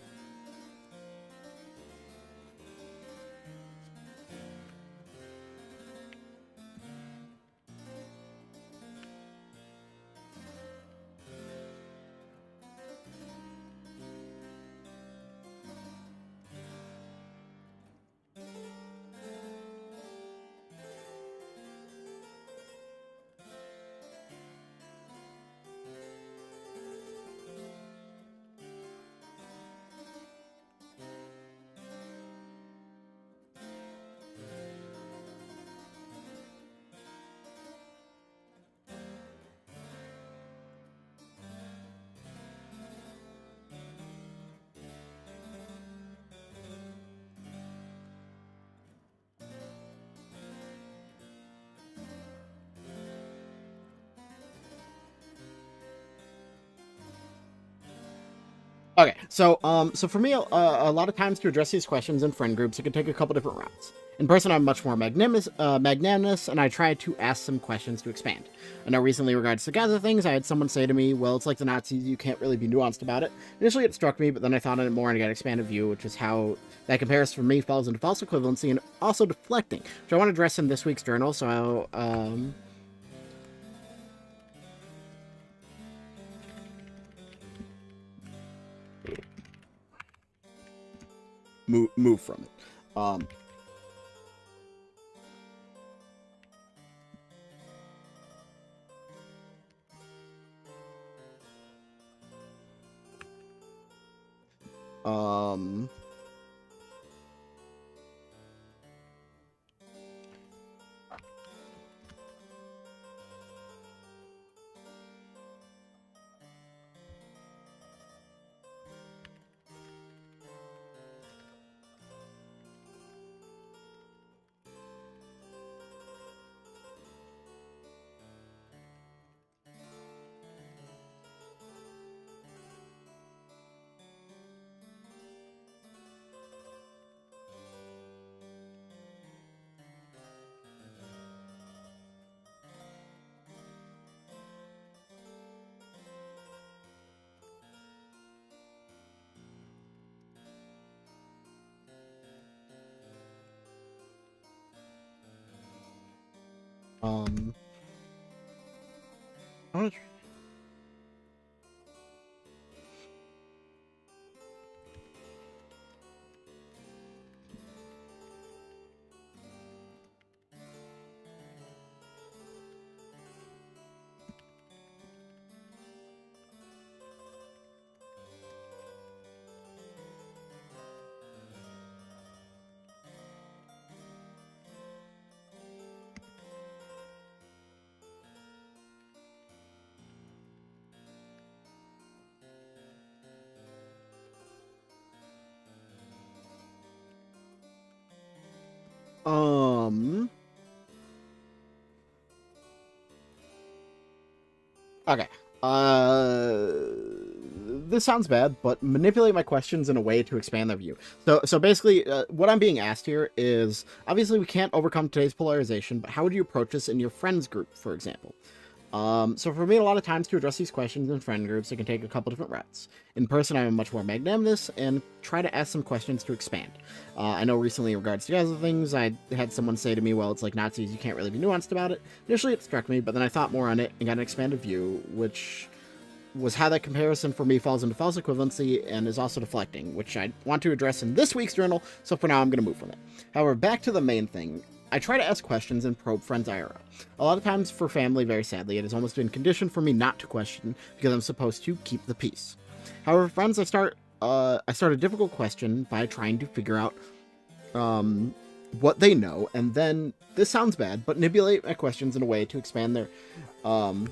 Okay, so for me, a lot of times to address these questions in friend groups, it can take a couple different routes. In person, I'm much more magnanimous, and I try to ask some questions to expand. I know recently, in regards to gather things, I had someone say to me, "Well, it's like the Nazis; you can't really be nuanced about it." Initially, it struck me, but then I thought on it more and got an expanded view, which is how that comparison for me falls into false equivalency and also deflecting, which I want to address in this week's journal. So move from it. Um, um, I wanna Um. Okay. This sounds bad, but manipulate my questions in a way to expand their view. So basically, what I'm being asked here is obviously we can't overcome today's polarization, but how would you approach this in your friends group, for example? So for me, a lot of times to address these questions in friend groups, it can take a couple different routes. In person, I'm much more magnanimous and try to ask some questions to expand. I know recently, in regards to other things, I had someone say to me, "Well, it's like Nazis; you can't really be nuanced about it." Initially, it struck me, but then I thought more on it and got an expanded view, which was how that comparison for me falls into false equivalency and is also deflecting, which I want to address in this week's journal, so for now I'm going to move from it. However, back to the main thing. I try to ask questions and probe friends' IRL. A lot of times for family, very sadly, it has almost been conditioned for me not to question because I'm supposed to keep the peace. However, friends, I start a difficult question by trying to figure out what they know, and then, this sounds bad, but manipulate my questions in a way to expand their um,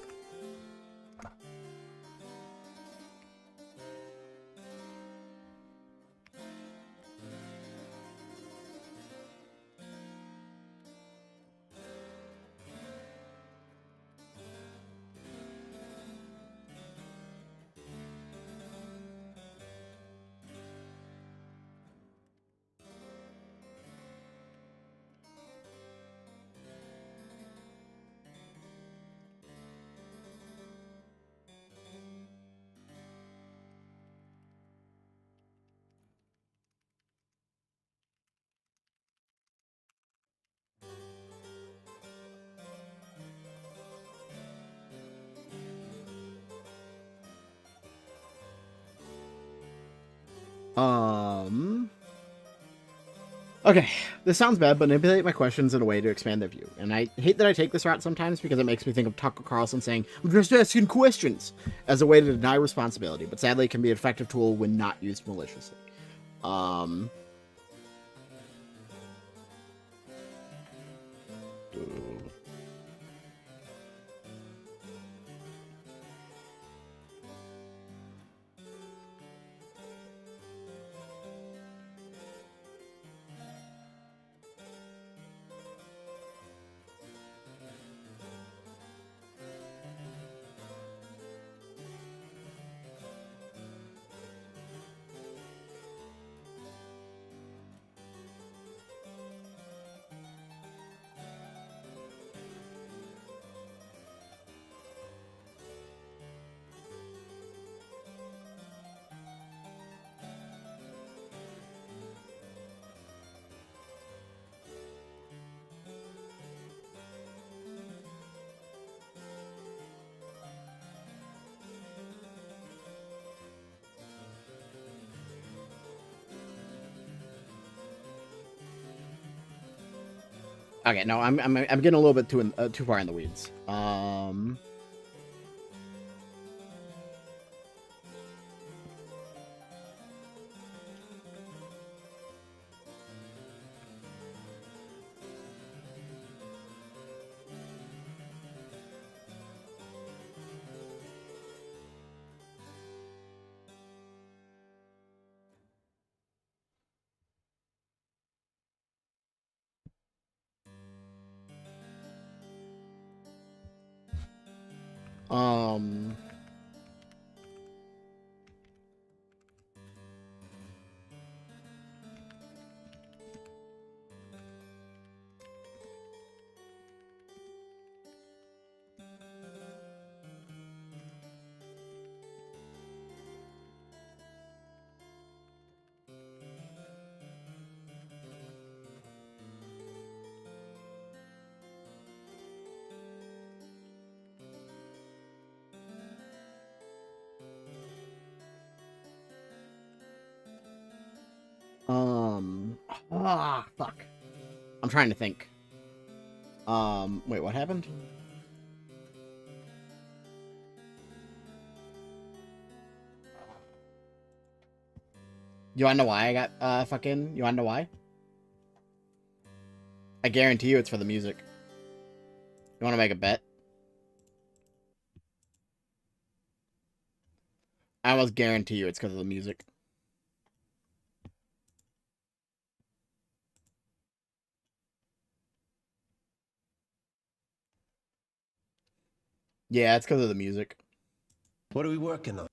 Um. Okay, this sounds bad, but manipulate my questions in a way to expand their view. And I hate that I take this route sometimes because it makes me think of Tucker Carlson saying, "I'm just asking questions," as a way to deny responsibility, but sadly it can be an effective tool when not used maliciously. Um. Okay, no, I'm getting a little bit too far in the weeds. Um. Fuck. I'm trying to think. Wait, what happened? You wanna know why I got fucking? You wanna know why? I guarantee you it's for the music. You wanna make a bet? I almost guarantee you it's because of the music. Yeah, it's because of the music.
What are we working on?